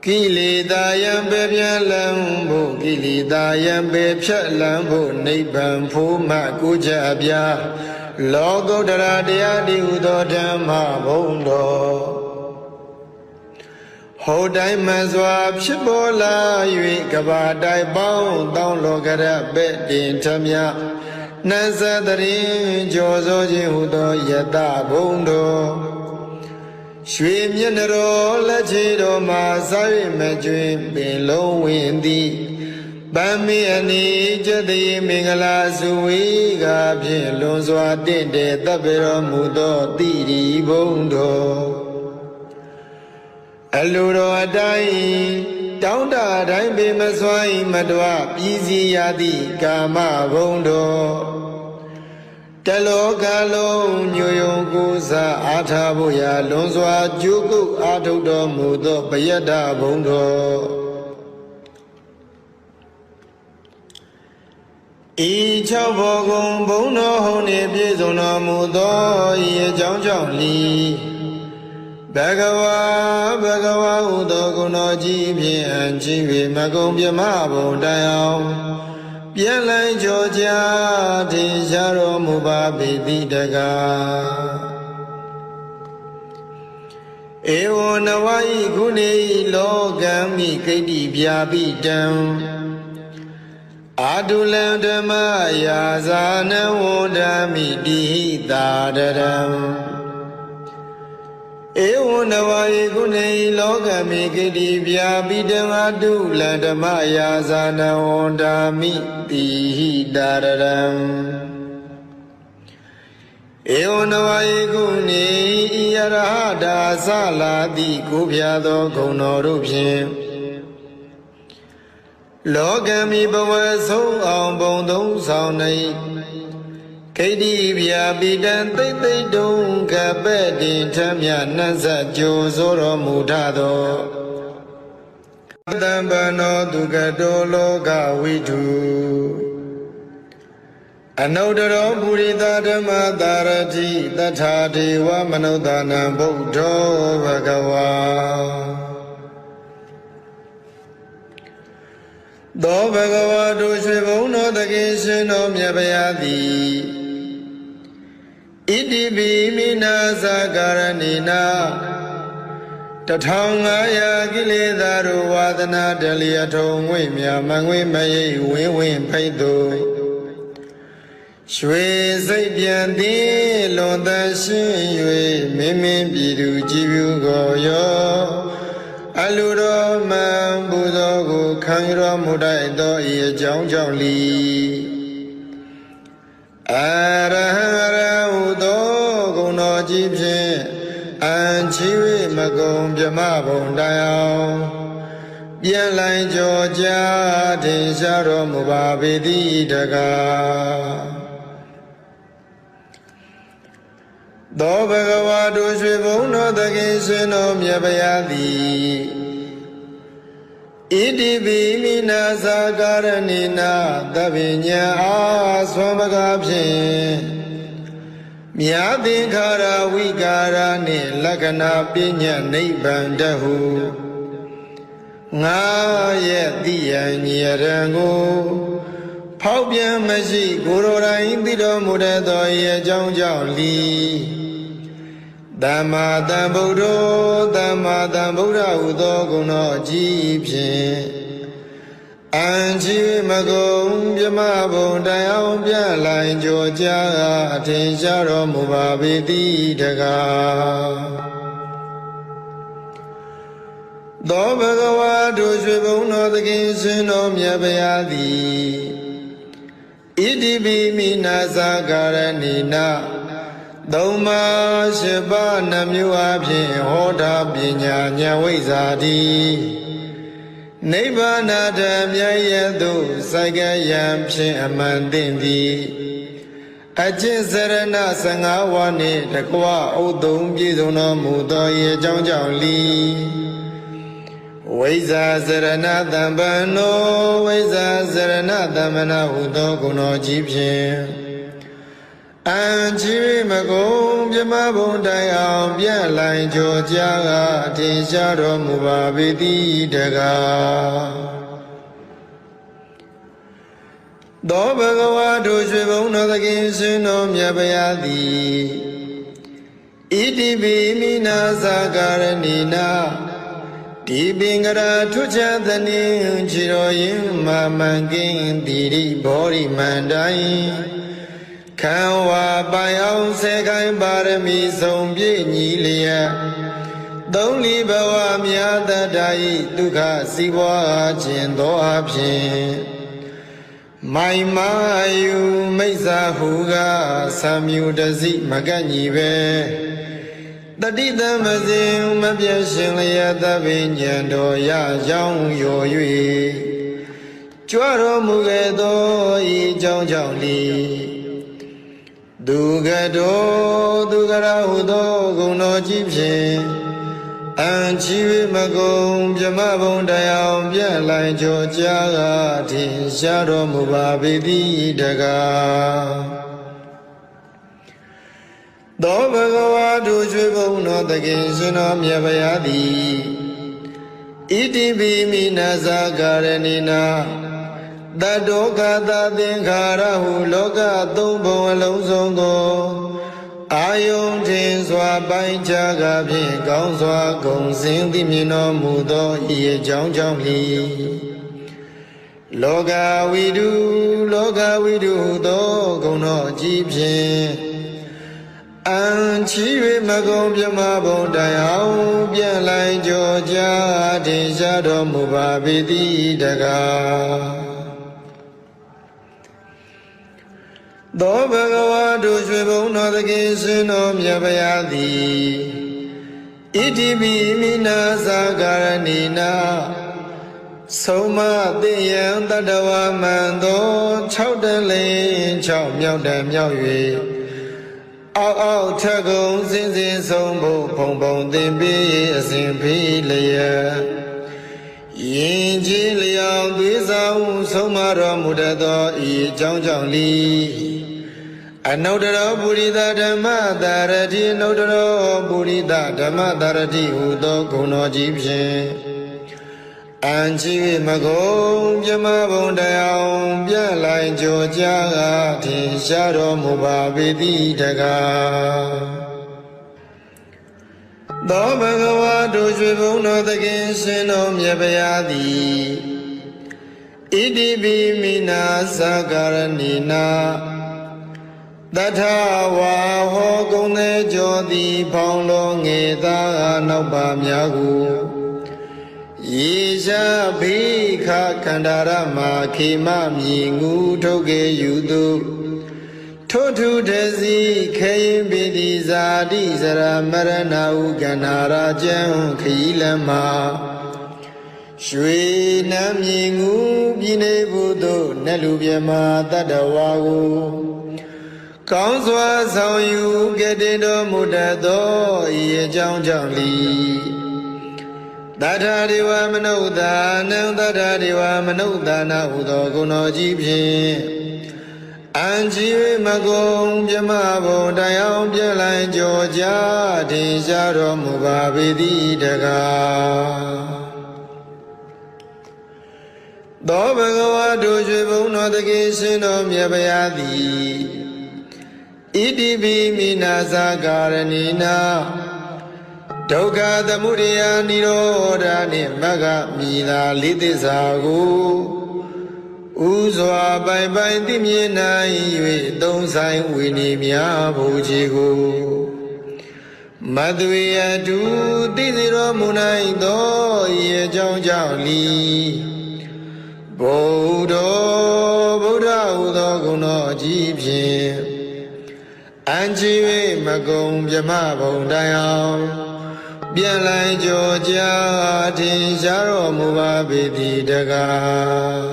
ကိလေသာယံပေပြန်လံဖို့ကိလေသာယံပေဖြတ်လံဖို့နိဗ္ဗာန်ဖို့မှကိုကြအပြာလောကုတ္တရာတရားတိဟုသောဓမ္မဘုံတော်ဟောတိုင်းမှန်စွာဖြစ်ပေါ်လာ၍ကဘာတိုင်ပေါင်းတောင်းလောကရပဲ့တင်ထမြနတ်သတရင်ကြောစောခြင်းဟုသောယတဘုံတော်ရွှေမျက်နှာတော်လက်ချေတော်မှာစာ၍မကျွင်ပင်လုံးဝင်သည်ဗမ္မေအနိကျတိမင်္ဂလာစုဝေကဖြင့်လွန်စွာတင့်တယ်တပ်ပေတော်မူသောတိရိဘုံတော်အလိုတော်အတိုင်းတောင်းတတိုင်းပေမစွာ၏မတော်ပြည်စည်းရသည့်ကာမဘုံတော်တလောကလုံးညိုယုံကိုးစားအားထားဖို့ရာလွန်စွာကြိုးကုပ်အားထုတ်တော်မူသောပယတ္တဘုံတော်ဤ၆ဘောကုံဘုံတော်ဟုန်နှင့်ပြည့်စုံတော်မူသောဤအကြောင်းကြောင့်လီဘဂဝါဟုသောဂုဏတော်ကြီးဖြင့်အံကြီး၍မကုံပြမဘုံတိုင်အောင်ပြန်လိုက်ကြောကြထင်ရှားတော်မူပါပေသည်တကားဧဝံနဝဤခုနေလောကံမိကိတ္တိဗျာပိတံအာတုလံဓမ္မယာဇာနဝန္ဒမိတိဟိတာတရံ Ewo Navai Gune Logami Gidi Bidamadu Landamaya Onda Miti Dadaram Ewo Navai Gune Yarada Sala Di Kubiado Gonorupim Logami Bawaso on Bondo Saunai Kadi Bia Bidan They don't Kabed in Tamya Naza Josoro Mutado Dambano Dugado Loga we do Another Burida Madarati Datati Wamanodana Bodo Bhagawa Do Bhagava do Shivono the Gishin of Yabayadi Idi Bimina Zagaranina Tatangaya Giledaru Wadana Deliato Wimya Mangwi May Win Paido Shwe Zaidiandi Londa Shin Yue Mimin Bidu Jibu Goyo Aluro Man Budogu Kangro Mudai Do Ye Jong Jong Li Arahara Udo Guno Jibshin Anchiwi Magom Jamabon Dayao Bien Lai Georgia Tinsharo Mubabidi Daga Do Bhagava do Shivono the Gishin of Yabayadi Idi Bimina Zagaranina Davinya Swamagabshin Myadinkara Vigara Ni Lagana Pinya Nibandahu Nga Yedian Yerango Paubia Maji Gurora Indido Muredo Ye Jong Jong Li Dhamma Dhamma Buddha Udo Guno Jibshin Anji Magom Yamabon Dayam Bialai Georgia Tinsharo Mubabidi Daga Do Bhagava do Shivono the Gishin of Yabayadi Idi Bimina Zagaranina Doma Shiba Namu Abhin Hoda Binya Nyawizadi Neighbor Yadu Sagayam Shin Amandindi Ajin Serena Sangawani Takwa Udum Gizuno Mudo Ye Jong Jong Li Weza Serena Dambano Weza Serena Damana Udo Guno Jibshin Anchi Magom Jamabon Dayam Bialai Georgia Tinsharo Mubabidi Daga Do Bhagava do Shivono the Gishin of Yabayadi Idi Bimina Zagaranina Dibingara Tuchadani Chiroyim Mamangin Diri Bori Mandai Kanwa Bayao Sekai Barami Zombi Nilia Dongli Bawa Miada Dai Duka Siwa Jindo Abshin Mai Mayu Mesa Huga Samu Dazi Magani Be Dadida Mazim Mabiashin Yada Vinyando Ya Jong Yo Yui Chuaro Mugedo Yi Jong Jong Li Dugado Dugara Udo Guno Jibshin Anchi Magom Jamabon Dayam Bialai Georgia Tinsharo Mubabidi Daga Do Bhagava do Shivono the Gishin of Yabayadi Idi Bimina Zagaranina Dadoka Dadinkara Huloka Tumbo Alonzongo Ayong Tin Swa Bai Jaga Pin Gong Swa Gong Sing Dimino Mudo Ye Jong Jong Li Loga we do Do Gono Jibshin အန်ချီ၍မကုံပြမဘုံတိုင်အောင်ပြန်လိုက်ကြောကြထင်ရှားတော်မူပါပေတိတကားသောဘဂဝါတို့ရွှေဘုံတော်သခင်ရှင်တော်မြတ်ဗျာသည်ဣတိပိမိနာသာကာရဏီနာဆုံးမသိယံတတဝမံသော6တန်လင်း6မြောက်တန်မြောက်၍အောက်ထက်ကုံစင်စင်ဆုံးဖို့ဖုံဖုံသင်ပြီးအစဉ်ဖိလျက်ယင်ကြီးလျောင်သွေးဆောင်ဆုံးမတော်မူတတ်သောဤအကြောင်းကြောင့်လီအနုတ္တရောပုရိသဓမ္မတာရတိအနုတ္တရောပုရိသဓမ္မတာရတိဟူသောဂုဏ်တော်ကြီးဖြင့်အန်ချီမကုံပြမဘုံတရားပြလိုက်ကြောကြထင်ရှားတော်မူပါပေတိတကားသောဘဂဝါတို့ရွှေဘုံတော်သခင်ရှင်တော်မြတ်ဗျာသည်ဣတိပိမိနာသာကာရဏီနာတထဝါဟောကုံသေးကြောသည်ဖောင်းလုံးငေသာနောက်ပါများကိုယေရှာဘိခခန္ဓာရမခေမမြည်ငူထုတ်ကေယူသူထိုထုတစီခေယင်ပိတိဇာတိစရမရဏဟုကန္နာရာကျံခီလမရွှေနံမြည်ငူပြည်နေဘုသို့နတ်လူပြမတတ္တဝါကိုကောင်းစွာဆောင်ယူကတိတော်မူတတ်သောဤအကြောင်းကြောင့်လီတထာဒေဝမနုဿာနံတထာဒေဝမနုဿာနာဟုသောဂုဏ်တော်ကြီးဖြင့်အန်ချီမကုံပြမဘုံတရားပြလိုက်ကြောကြထင်ရှားတော်မူပါပေတိတကားသောဘဂဝါတို့ရွှေဘုံတော်သခင်ရှင်တော်မြတ်ဗျာသည်ဣတိပိမိနာသာကာရဏီနာဒုက္ခသမုဒယနိရောဓနှင့်မဂ္ဂမိသာလေးသစ္စာကိုဥစွာပိုင်ပိုင်သိမြင်နိုင်၍သုံးဆိုင်ဝိနည်းများဘုရားကိုမသွေအတူသိစေတော်မူနိုင်သောဤအကြောင်းကြောင့်လီဗုဒ္ဓဟူသောဂုဏ်တော်ကြီးဖြင့်အန်ချီ၍မကုံပြမဘုံတိုင်အောင်ပြန်လိုက်ကြောကြထင်ရှားတော်မူပါပေတိတကား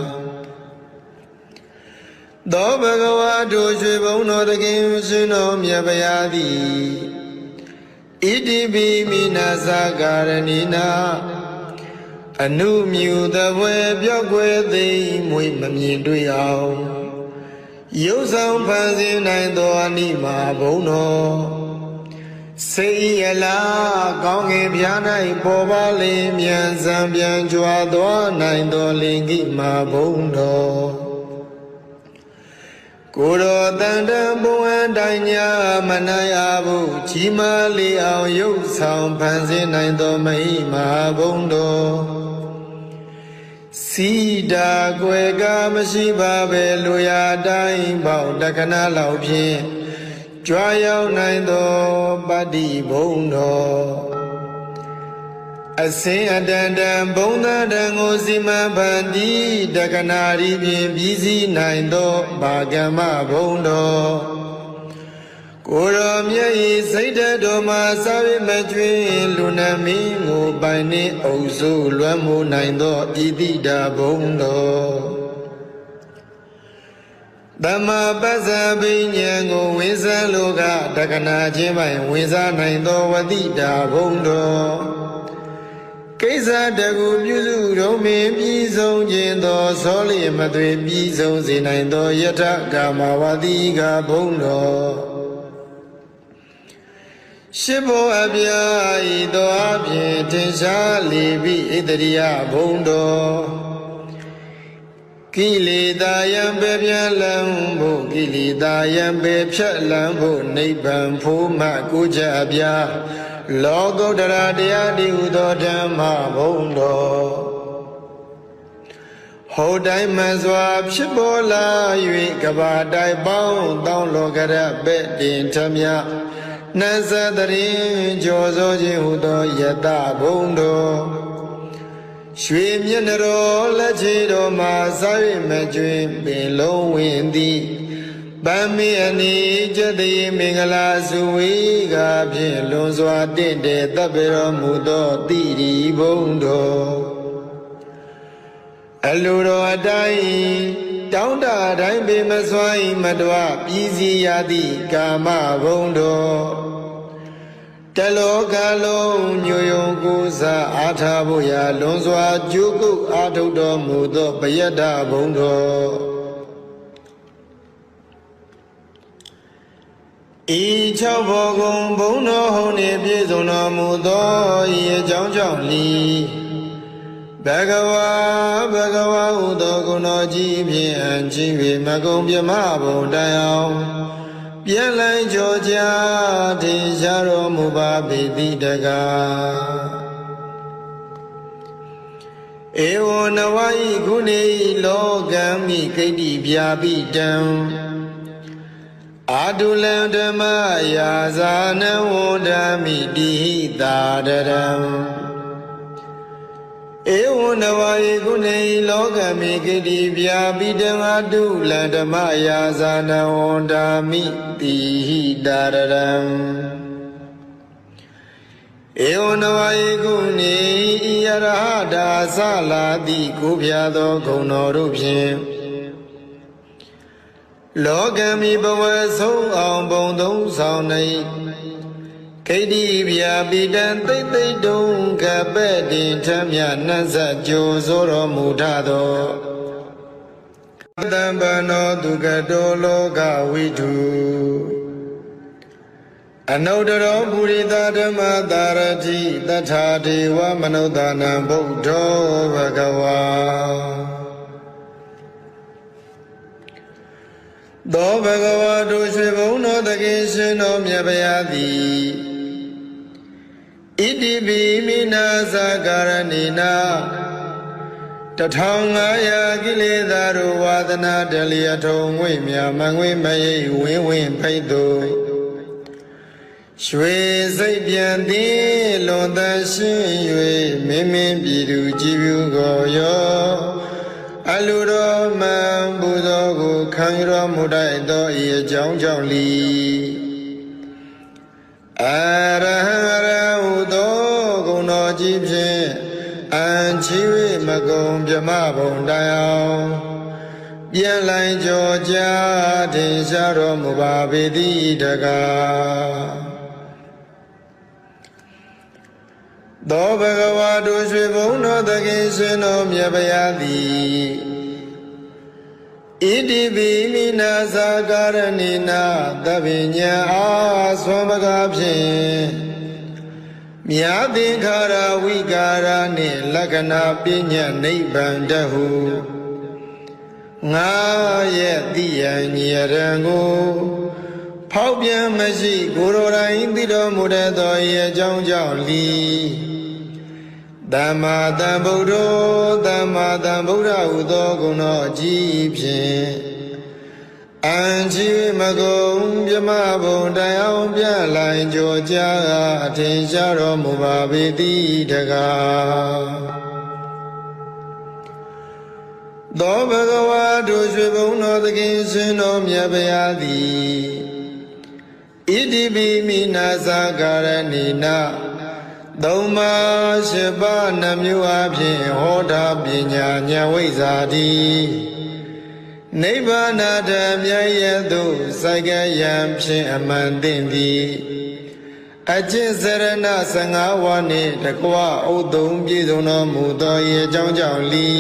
သောဘဂဝါတို့ရွှေဘုံတော်သခင်ရှင်တော်မြတ်ဗျာသည်ဣတိပိမိနာသာကာရဏီနာအနုမြူသဘွယ်ပြော့ကွယ်သိမ့်မွေမမြင်တွေ့အောင်ရုပ်ဆောင်ဖန်ဆင်းနိုင်သောအနိမာဘုံတော်စေရလားကောင်းငင်ပြား၌ပေါ်ပါလေမြန်စံပြန်ကြွားသွားနိုင်သောလင်ကိမာဘုံတော်ကိုယ်တော်တန်တံဘုံအတိုင်းညာမနိုင်အဘူးကြီးမားလေအောင်ရုပ်ဆောင်ဖန်ဆင်းနိုင်သောမဟိမာဘုံတော်စီတာကွယ်ကမရှိပါပဲလူရာတိုင်းပေါတက္ကနာလောက်ဖြင့်ကြွားရောက်နိုင်သောပတ္တိဘုံတော်အစင်အတန်တန်ဘုံသာတန်ကိုစီမံဖန်တီးတက္ကနာရီဖြင့်ပြီးစီးနိုင်သောဘာကမ္မဘုံတော်ကိုယ်တော်မြတ်၏စိတ်ဓာတ်တော်မှာစာရိမကျွင်းလူနာမင်းကိုပိုင်နှင့်အုပ်စုလွမ်းမိုးနိုင်သောဣတိတာဘုံတော်သမ္မာပစ္စာပဉ္ဉံကိုဝင်စားလိုကတက္ကနာချင်းပိုင်ဝင်စားနိုင်သောဝတိတာဘုံတော်ကိစ္စတကူပြုစုတော်မင်းပြီးဆုံးခြင်းသောသောလျမသွေပြီးဆုံးစေနိုင်သောယထကာမဝတိကဘုံတော်ရှိဘောအပြာဤသောအဖြင့်ထင်ရှားလေပြီးဣတရိယဘုံတော်ကိလေသာယံပေပြလံဖို့ကိလေသာယံပေဖြတ်လံဖို့နိဗ္ဗာန်ဖို့မှကိုကြအပြာလောကုတ္တရာတရားတည်ဟူသောဓမ္မဘုံတော်ဟောတိုင်းမှန်စွာဖြစ်ပေါ်လာ၍ကဘာတိုင်ပေါင်းတောင်းလောကရပဲ့တင်ထမြ နသတရင်ကြောသောခြင်းဟုသောယတဘုံတော်ရွှေမျက်နှာတော်လက်ချေတော်မှာစား၍မကျွင်ပင်လုံးဝင်သည်ဗမ်းမေအနိကျတိမင်္ဂလာစုဝေကဖြင့်လွန်စွာတင့်တယ်တပ်ပေတော်မူသောတိရိဘုံတော်အလိုတော်အတိုင်းတောင်းတတိုင်းပေမစွာမတော်ပြည်စီရသည့်ကာမဘုံတော်တလောကလုံးညိုယုံကိုးစားအားထားဖို့ရာလွန်စွာကြိုးကုပ်အားထုတ်တော်မူသောပယတ္တဘုံတော်ဤ၆ဘောကုံဘုံတော်ဟုန်နှင့်ပြည့်စုံတော်မူသောဤအကြောင်းကြောင့်လီဘဂဝါဟုသောဂုဏ်တော်ကြီးဖြင့်အံ့ချင်း၍မကုံပြမဘုံတိုင်အောင်ပြန်လိုက်ကြောကြထင်ရှားတော်မူပါပေတိတကားဧဝံနဝါဤဂုဏေလောကံမိကိတ္တိဗျာပိတံအာတုလံဓမ္မယာဇာနဝန္ဒမိတိဟိတာတရံဧဝံနဝါယေကုဏေလောကမေကိတိဗျာပိတံအာတုလံဓမ္မယာဇာနဝန္ဒမိတိဟိတာရံဧဝံနဝါယေကုဏေဤယရဟတာသလာတိကိုဖျားသောဂုဏ်တော်တို့ဖြင့်လောကမိဘဝဆုံးအောင်ဘုံသုံးဆောင်နေခိတိဗျာပိတံသိမ့်သိမ့်တုံကပဲ့တင်ထမြနှံ့ဆက်ကြိုဆိုတော်မူထသောတံပနောသူကတောလောကဝိတုအနုတ္တရောပုရိသဓမ္မတာရတိတထာဒေဝမနုဿာနံဗုဒ္ဓောဘဂဝါသောဘဂဝါတို့ရွှေဘုံတော်တခင်ရှင်တော်မြတ်ဗျာသည်ဣတိပိမိနာသကာရဏိနာ1500ကိလေသာတို့ဝါဒနာတလျထုံငွေမြမငွေမရိပ်ဝင်းဝင်းဖိတ်သူရွှေစိတ်ပြန်သည်လွန်တန်ရှင်း၍မင်းမင်းပြည်သူကြည်ပြုကိုရောအလူတော်မံပူဇော်ကိုခံရတော်မူတတ်သောဤအကြောင်းကြောင့်လီအရဟံဟုသောဂုဏ်တော်ကြီးဖြင့်အံချီ၍မကုံပြမဘုံတိုင်အောင်ပြန်လိုက်ကြောကြထင်ရှားတော်မူပါပေတိတကားသောဘဂဝါတို့ရွှေဘုံတော်သခင်ရှင်တော်မြတ်ဗျာသည်ဣတိပိမိနာသကာရဏိနာသဗ္ဗညံအားဆွမ်းပကားဖြင့်မြာသင်္ခါရဝိကာရနှင့်လက္ခဏာပညာနိဗ္ဗာန်တဟုငါရဲ့တိယံညရံကိုဖောက်ပြန်မရှိကိုယ်တော်တိုင်သိတော်မူတဲ့သောဤအကြောင်းကြောင့်လီသမ္မာသမ္ဗုဒ္ဓောသမ္မာသမ္ဗုဒ္ဓဟုသောဂုဏ်တော်ကြီးဖြင့်အံချီမကုံပြမဘုံတိုင်အောင်ပြလိုက်ကြောကြအထင်ရှားတော်မူပါပေတိတကားသောဘဂဝါတို့ရွှေဘုံတော်သခင်ရှင်တော်မြတ်ဗျာသည်ဣတိပိမိနာသကာရဏိနာသုံးပါးရှိပါးနှမျိုးအဖြင့်ဟောတာပညာဉာဏ်ဝိဇ္ဇာတိနိဗ္ဗာန်ဓမ္မရသို့စိုက်ကယံဖြင့်အမှန်သိသည်အကျင့်စရဏ15ဝါနှင့်တကွဥသုံးပြည့်စုံတော်မူသောဤအကြောင်းကြောင့်လီ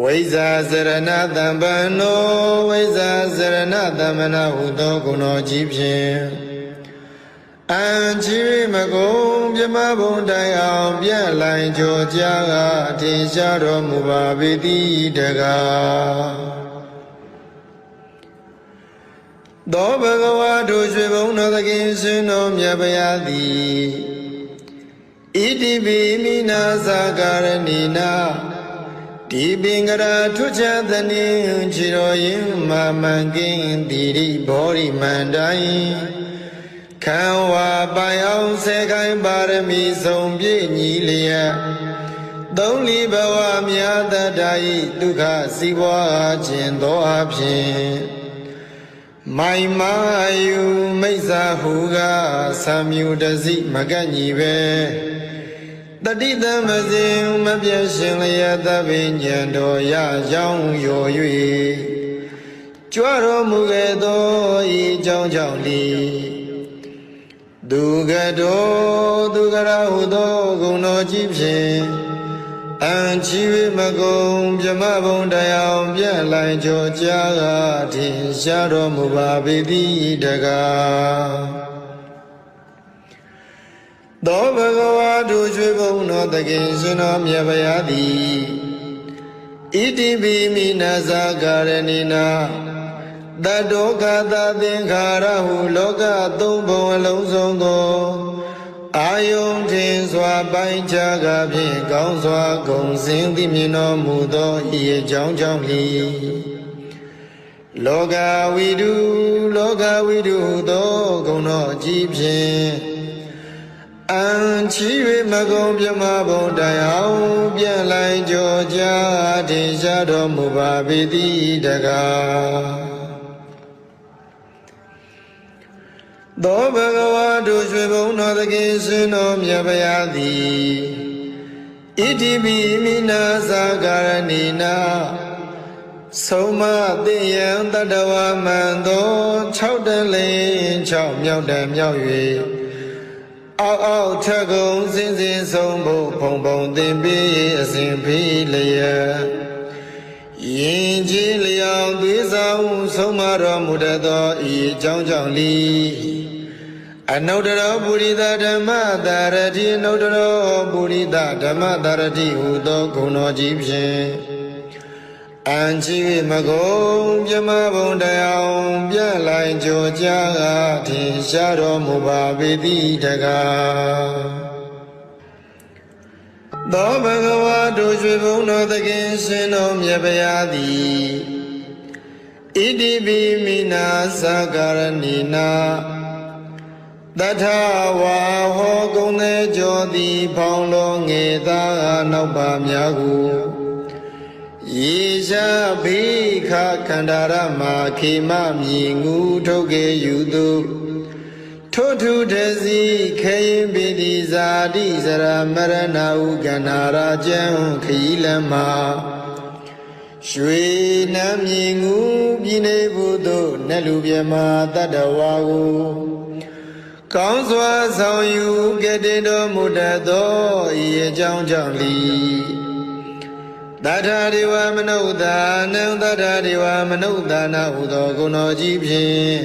ဝိဇ္ဇာစရဏတံပန္နောဝိဇ္ဇာစရဏတမ္မနာဟုသောဂုဏ်တော်ကြီးဖြင့်အံချီမကုံပြမဘုံတိုင်အောင်ပြန့်လိုက်ကြောကြအထင်ရှားတော်မူပါပေတိတကားသောဘဂဝါတို့ရွှေဘုံတော်သခင်ရှင်တော်မြတ်ဗျာသည်ဣတိပိမိနာသကာရဏိနာဒီပင်ကရာထွချသနေခြေတော်ရင်မာမန်ကင်းတိရိဘောရိမန္တိုင် ခံဝါပိုင်အောင်ဆဲခိုင်းပါရမီဆုံးပြည့်ညီလျက်သုံးလီဘဝမြတ်တတ္တာဤဒုက္ခစီးပွားခြင်းသောအဖြစ်မိုင်မာယူမိစ္ဆာဟုကသံမြူတစီမကန့်ညီပဲတတိတမစဉ်မပြည့်ရှင်လျက်သဗ္ဗညံတော်ရကြောင်းရော၍ကြွတော်မူခဲ့သောဤကြောင်းကြောင့်လီဒုက္ခတောဒုက္ခရာဟုသောဂုဏ်တော်ကြီးဖြင့်အံချီဝိမကုံပြမဘုံတရားပြန့်လိုက်ကြောကြားကားထင်ရှားတော်မူပါပေသည်တကားသောဘဂဝါတို့ရွှေဘုံတော်သခင်ရှင်တော်မြတ်ဗျာသည်ဣတိပိမိနာဇာကာရဏိနာတတောကသသင်္ခါရဟုလောကသုံးဘုံအလုံးစုံသောအာယုန်ထင်စွာပိုင်းခြားကဖြင့်ကောင်းစွာဂုံစင်သိမြင်တော်မူသောဤအကြောင်းကြောင့်လီလောကဝိတုသောဂုဏ်တော်ကြီးဖြင့်အံချီ၍မကုံပြမဘုံတရားပြန့်လိုက်ကြောကြားထင်ရှားတော်မူပါပေသည်တကားသောဘဂဝါတို့ရွှေဘုံတော်သခင်ရှင်တော်မြတ်ဗျာသည်ဣတိပိမိနာသာကာရဏိနာဆုံးမသိယံတတဝမံသော6တန်လင်း6မြောက်တန်မြောက်၍အောက်ထကုံစင်စင်ဆုံးဖို့ဖုံဖုံသင်ပေးအစဉ်ဖိလျက်ယင်ကြီးလျောင်သွေးဆောင်ဆုံးမတော်မူတတ်သောဤအကြောင်းကြောင့်လီအနုတ္တရောပုရိသဓမ္မတာရတိအနုတ္တရောပုရိသဓမ္မတာရတိဟူသောဂုဏ်တော်ကြီးဖြင့်အံချီမကုံပြမဘုံတရားပြန့်လိုက်ကြောကြားကားထင်ရှားတော်မူပါပေသည်တကားသောဘဂဝါတို့ရွှေဘုံတော်သခင်ရှင်တော်မြတ်ဗျာသည်ဣတိပိမိနာသာကာရဏိနာတထဝါဟောကုံသေးကြောသည်ဖောင်းလုံးငေသာနောက်ပါများကိုယေရှာဘိခခန္ဓာရမခေမမြည်ငူထုတ်ကေယူသူထို့ထုတစီခေရင်ပိတိဇာတိစရမရဏဟုကန္နာရာကျံခီလမရွှေနမ်းမြည်ငူပြည်နေဘူးတို့နတ်လူပြမတတ္တဝါကိုကောင်းစွာဆောင်ယူကတည်တော်မူတတ်သောဤအကြောင်းကြောင့်လီတထာဒေဝမနုဿာနံတထာဒေဝမနုဿာနာဟုသောဂုဏ်တော်ကြီးဖြင့်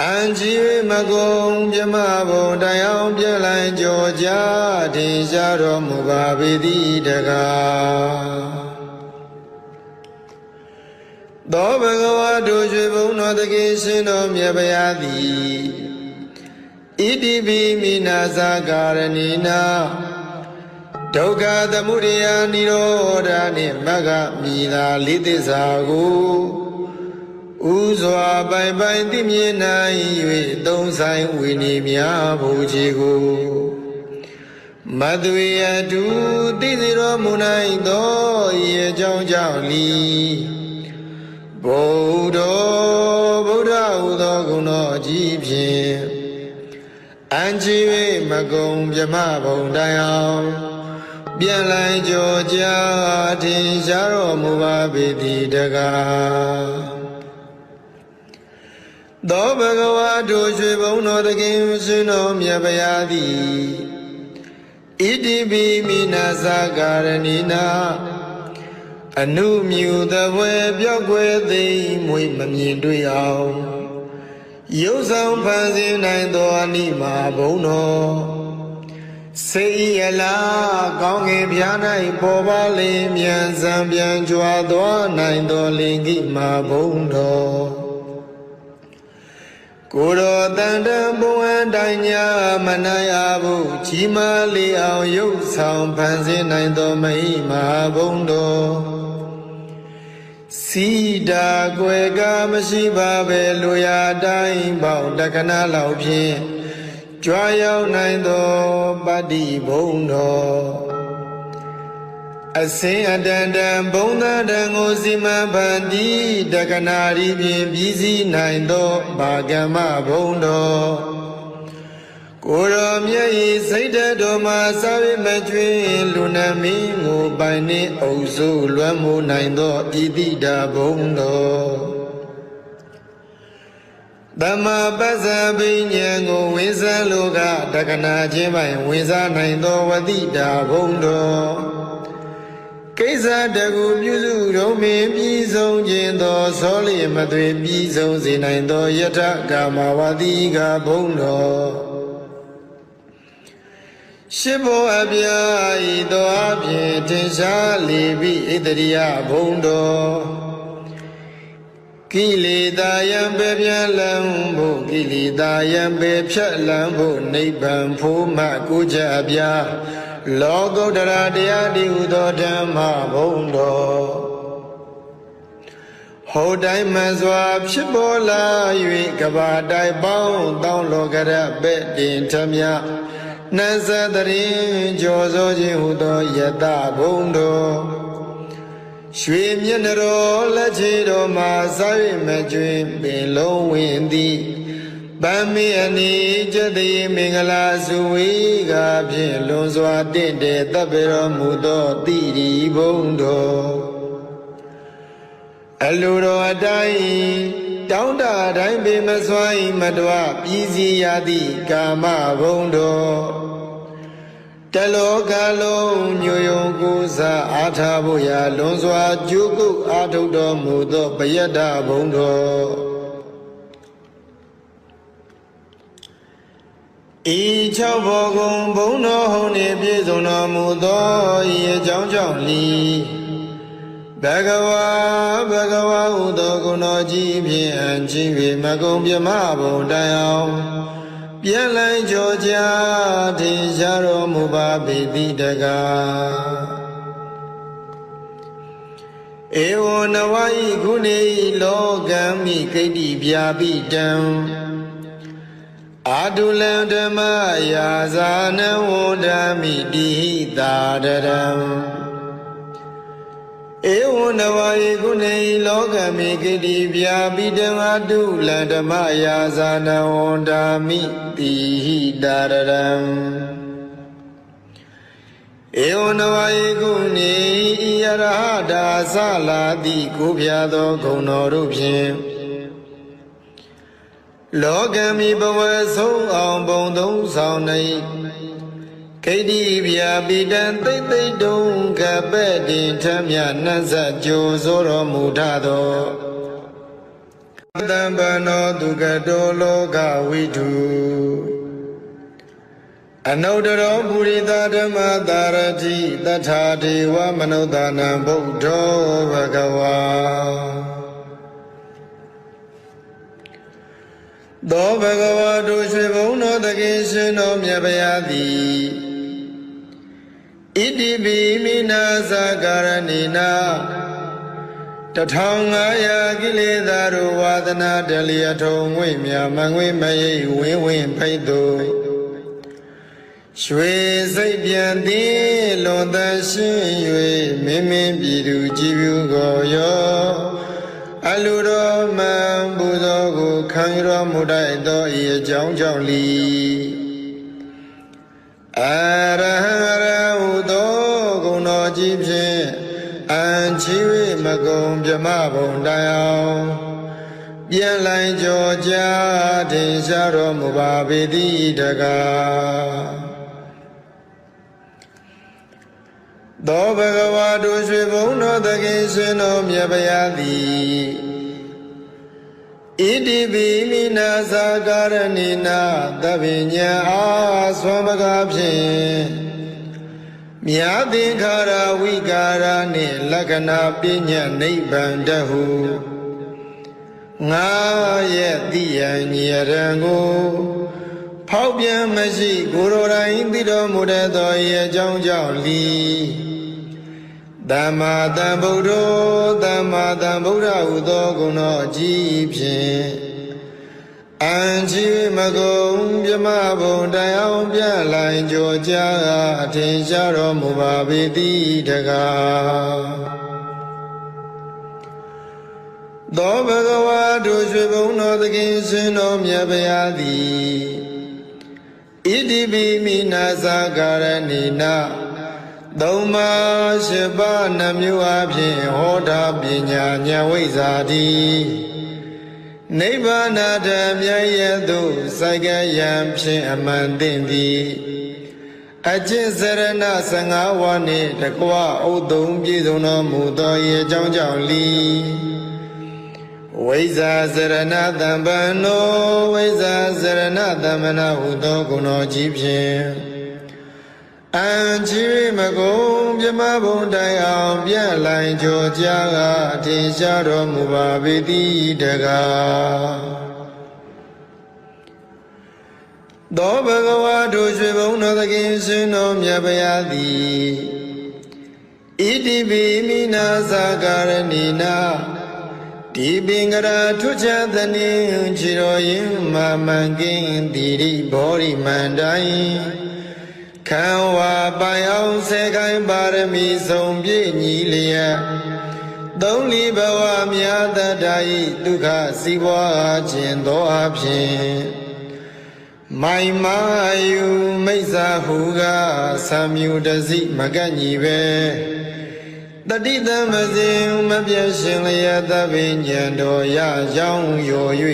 အံချီမကုံပြမဘုံတရားပြည့်လိုက်ကြောကြားထင်ရှားတော်မူပါပေသည်တကားသောဘဂဝါတို့ရွှေဘုံတော်သခင်ရှင်တော်မြတ်ဗျာသည်ဣတိပိမိနာသာကာရဏိနာဒုက္ခသမုဒယနိရောဓနှင့်မဂ္ဂမိသာလေးသစ္စာကိုဥစွာပိုင်ပိုင်သိမြင်နိုင်၍သုံးဆိုင်ဝိနည်းများဘုရားကိုမသွေအတူသိစေတော်မူနိုင်သောဤအကြောင်းကြောင့်လီဗုဒ္ဓဟူသောဂုဏ်တော်ကြီးဖြင့်အံချီ၍မကုံပြမဘုံတရားပြန့်လိုက်ကြောကြားထင်ရှားတော်မူပါပေသည်တကားသောဘဂဝါတို့ရွှေဘုံတော်သခင်ရှင်တော်မြတ်ဗျာသည်ဣတိပိမိနာသာကာရဏိနာအနုမြူသဘွယ်ပြောက်ွယ်သိမွေမမြင်တွေ့အောင်ရုပ်ဆောင်ဖန်ဆင်းနိုင်သောအနိမာဘုံတော်စေရလားကောင်းငင်ပြား၌ပေါ်ပါလေမြန်စံပြန်ကြွားသွားနိုင်သောလင်ကိမာဘုံတော်ကိုယ်တော်တန်တံဘုံအတိုင်းညာမနိုင်အဘူးကြီးမားလေအောင်ရုပ်ဆောင်ဖန်ဆင်းနိုင်သောမိမာဘုံတော်စ စီတာကွယ်ကမရှိပါပဲလူရတိုင်းပေါင်းတက္ကနာလောက်ဖြင့်ကြွားရောက်နိုင်သောပတ္တိဘုံတော်အစင်အတန်တန်ဘုံသာတန်ကိုစီမံဖန်တီးတက္ကနာရီဖြင့်ပြီးစီးနိုင်သောဘာကမ္မဘုံတော်ကိုရောမြတ်ဤစိတ်တော်မှာစာဝိမကျွင်းလူနာမင်းကိုပိုင်နှင့်အုပ်စုလွမ်းမိုးနိုင်သောဣတိတာဘုံတော်သမ္မာပစ္စပိညာဉ်ကိုဝိဇ္ဇာလောကတက္ကနာချင်းပိုင်ဝိဇ္ဇာနိုင်သောဝတိတာဘုံတော်ကိစ္စတကူပြုစုတော်မင်းပြီးဆုံးခြင်းသောသောလျမသွေပြီးဆုံးစေနိုင်သောယထကာမဝတိကဘုံတော်ရှိဘောအပြာဤသောအဖြင့်ထင်ရှားလေပြီဣတရိယဘုံတော်ကိလေသာယံပေပြန်လံဖို့ကိလေသာယံပေဖြတ်လံဖို့နိဗ္ဗာန်ဖို့မှကိုကြအပြာလောကုတ္တရာတရားတည်ဟူသောဓမ္မဘုံတော်ဟောတိုင်းမှန်စွာဖြစ်ပေါ်လာ၍ကဘာတိုင်းပေါင်းတောင်းလောကရပဲ့တင်ထမြနတ်သတရင်ကြောစောခြင်းဟူသောယတဘုံတော်ရွှေမျက်နှာတော်လက်ချေတော်မှာစား၍မကျွင်ပင်လုံးဝင်သည်ဗမ္မေအနိကျတိမင်္ဂလာစုဝေကဖြင့်လွန်စွာတင့်တယ်တပ်ပေတော်မူသောတိရိဘုံတော်အလိုတော်အတိုင်းတောင်းတတိုင်းပေမစွာမတော်ပြည်စည်းရသည့်ကာမဘုံတော်တလောကလုံးညိုယုံကိုးစားအားထားဖို့ရာလွန်စွာကြိုးကုပ်အားထုတ်တော်မူသောပယတ္တဘုံတော်ဤ၆ဘောကုံဘုံတော်ဟုန်နှင့်ပြည့်စုံတော်မူသောဤအကြောင်းကြောင့်လီဘဂဝါဟုသောဂုဏ်တော်ကြီးဖြင့်အကြည့်၍မကုံပြမဘုံတိုင်အောင်ပြန်လိုက်ကြောကြထင်ရှားတော်မူပါပေတိတကားဧဝံနဝဤခုနေလောကံမိကိတ္တိပြာပိတံအာတုလံဓမ္မယာဇာနဝန္ဒမိတိဟိတာတရံဧဝံနဝဤခုနေလောကံမိကိတ္တိပြာပိတံအာတုလံဓမ္မယာဇာနဝန္ဒမိတိဟိတာရံဧဝံနဝဤခုနေဤယရဟတာသလာတိကိုဖျားသောဂုဏ်တော်တို့ဖြင့်လောကံမိဘဝဆုံးအောင်ဘုံသုံးဆောင်နေကိတ္တိဗျာပိတံသိသိတုံကပဲ့တင်ထမြနတ်ဇကြိုးစိုးတော်မူထသောသံပနောဒုက္ကတောလောကဝိတုအနုတ္တရောပုရိသဓမ္မသာရတိတထာဒေဝမနုဿာနံဗုဒ္ဓောဘဂဝါသောဘဂဝါတို့ရွှေဘုံတော်တခင်ရှင်တော်မြတ်ဗျာသည်ဣတိပိမိနာသကာရဏိနာ1500ကိလေသာတို့ဝါဒနာတလျထုံငွေမြမငွေမရိပ်ဝင်းဝင်းဖိတ်သူရွှေစိတ်ပြန်သည်လွန်တန်ရှင်း၍မင်းမင်းပြည်သူကြည်ပြုကိုရောအလူတော်မှန်ပူဇော်ကိုခံရတော်မူတတ်သောဤအကြောင်းကြောင့်လီအရဟံရဟုသောဂုဏ်တော်ကြီးဖြင့်အံချီ၍မကုံပြမဘုံတိုင်အောင်ပြန်လိုက်ကြောကြထင်ရှားတော်မူပါပေတိတကားသောဘဂဝါတို့ရွှေဘုံတော်သခင်ရှင်တော်မြတ်ဗျာသည်ဣတိပိမိနာသကာရဏိနာသဗ္ဗညံအာဆွမ်းပကားဖြင့်မြာသင်္ခါရဝိကာရနှင့်လက္ခဏာပညာနိဗ္ဗာန်တဟုငါရဲ့တိယံညရံကိုဖောက်ပြန်မရှိကိုယ်တော်တိုင်သိတော်မူတတ်သောဤအကြောင်းကြောင့်လီ သမ္မာသမ္ဗုဒ္ဓောသမ္မာသမ္ဗုဒ္ဓဟုသောဂုဏ်တော်အကြီးဖြင့်အံကြီးမကုံမြမဘုံတရားပြလိုင်ကြောကြားအထင်ရှားတော်မူပါပေသည်တကားသောဘဂဝါတို့ရွှေဘုံတော်သခင်ရှင်တော်မြတ်ဗျာသည်ဣတိပိမိနာသကာရဏိနာသုံးပါးရှိပါးနှမျိုးအဖြစ်ဟောတာပညာဉာဏ်ဝိဇ္ဇာတိနိဗ္ဗာန်ဓမ္မရသို့စိုက်ကယံဖြင့်အမှန်သိသည်အကျင့်စရဏ15ဝါနှင့်တကွဥဒုံပြည့်စုံတော်မူသော၏အကြောင်းကြောင့်လီဝိဇ္ဇာစရဏတံပန္နောဝိဇ္ဇာစရဏတမ္မနာဟုသောဂုဏ်တော်ကြီးဖြင့်အံကြီးမကုံမြမဘုံတိုင်အောင်ပြန့်လိုင်ကြောကြားကအထင်ရှားတော်မူပါပေသည်တကားသောဘဂဝါတို့ရွှေဘုံတော်သခင်ရှင်တော်မြတ်ဗျာသည်ဣတိပိမိနာသကာရဏိနာဒီပင်ကရာထွချသနေခြေတော်ရင်မာမန်ကင်းတိရိဘောရိမန္တိုင်ခံဝါပိုင်အောင်စေခိုင်ပါရမီဆုံးပြည့်ညီလျက်သုံးလီဘဝမြတ်တတ္တာဤဒုက္ခစီးပွားခြင်းသောအဖြစ်မိုင်မာယူမိစ္ဆာဟုကသံမြူတစိမကန့်ညီပဲတတိတမစဉ်မပြည့်ရှင်လျက်သဗ္ဗညံတော်ရရောင်းရော်၍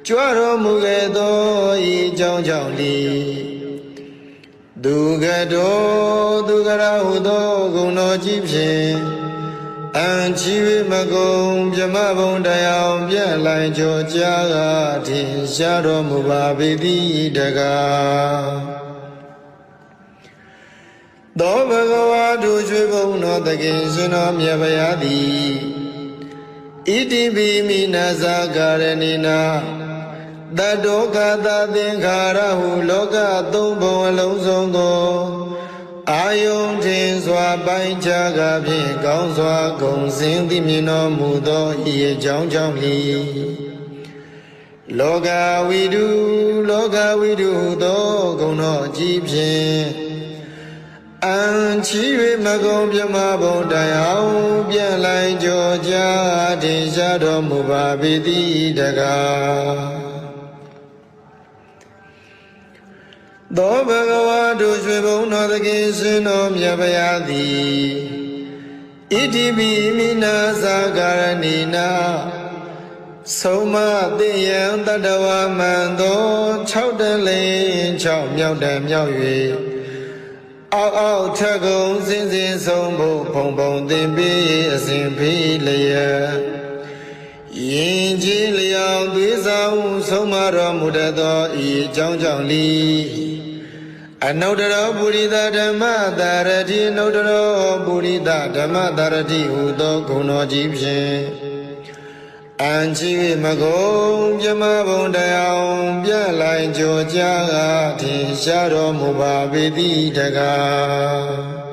ကြွတော်မူခဲ့သောဤကြောင့်ကြောင့်လီဒုက္ခတောဒုက္ခရာဟုသောဂုဏ်တော်ကြီးဖြင့်အံချီမကုံမြမဘုံတရားပြန့်လိုင်ကြောကြားကထင်ရှားတော်မူပါပေသည်တကားသောဘဂဝါတို့ရွှေဘုံတော်သခင်ရှင်တော်မြတ်ဗျာသည်ဣတိပိမိနာသကာရဏိနာတတောကသသင်္ခါရဟုလောကသုံးဘုံအလုံးစုံကိုအာယုန်ထင်စွာပိုင်းခြားကဖြင့်ကောင်းစွာဂုံစင်သိမြင်တော်မူသောဤအကြောင်းကြောင့်လီလောကဝိတုသောဂုဏ်တော်ကြီးဖြင့်အံချီ၍မကုံမြမဘုံတိုင်အောင်ပြန့်လိုင်ကြောကြားထင်ရှားတော်မူပါပေသည်တကားသောဘဂဝါတို့ရွှေဘုံတော်သခင်ရှင်တော်မြတ်ဗျာသည်ဣတိပိမိနာသကာရဏိနာဆုံးမသိယံတတဝမန္တော6တလင်း6မြောက်တံမြောက်၍အောက်ထက်ကုံစင်စင်ဆုံးဖို့ဖုံဖုံသင်ပေးအစဉ်ဖေးလျက်ယင်ကြီးလျောင်သွေးဆောင်ဆုံးမတော်မူတတ်သောဤအကြောင်းကြောင့်လီအနုတ္တရောပုရိသဓမ္မတာရတိအနုတ္တရောပုရိသဓမ္မတာရတိဟုသောဂုဏ်တော်ကြီးဖြင့်အံချီမကုံမြမဘုံတရားပြန့်လိုင်ကြောကြားကထင်ရှားတော်မူပါပေသည်တကား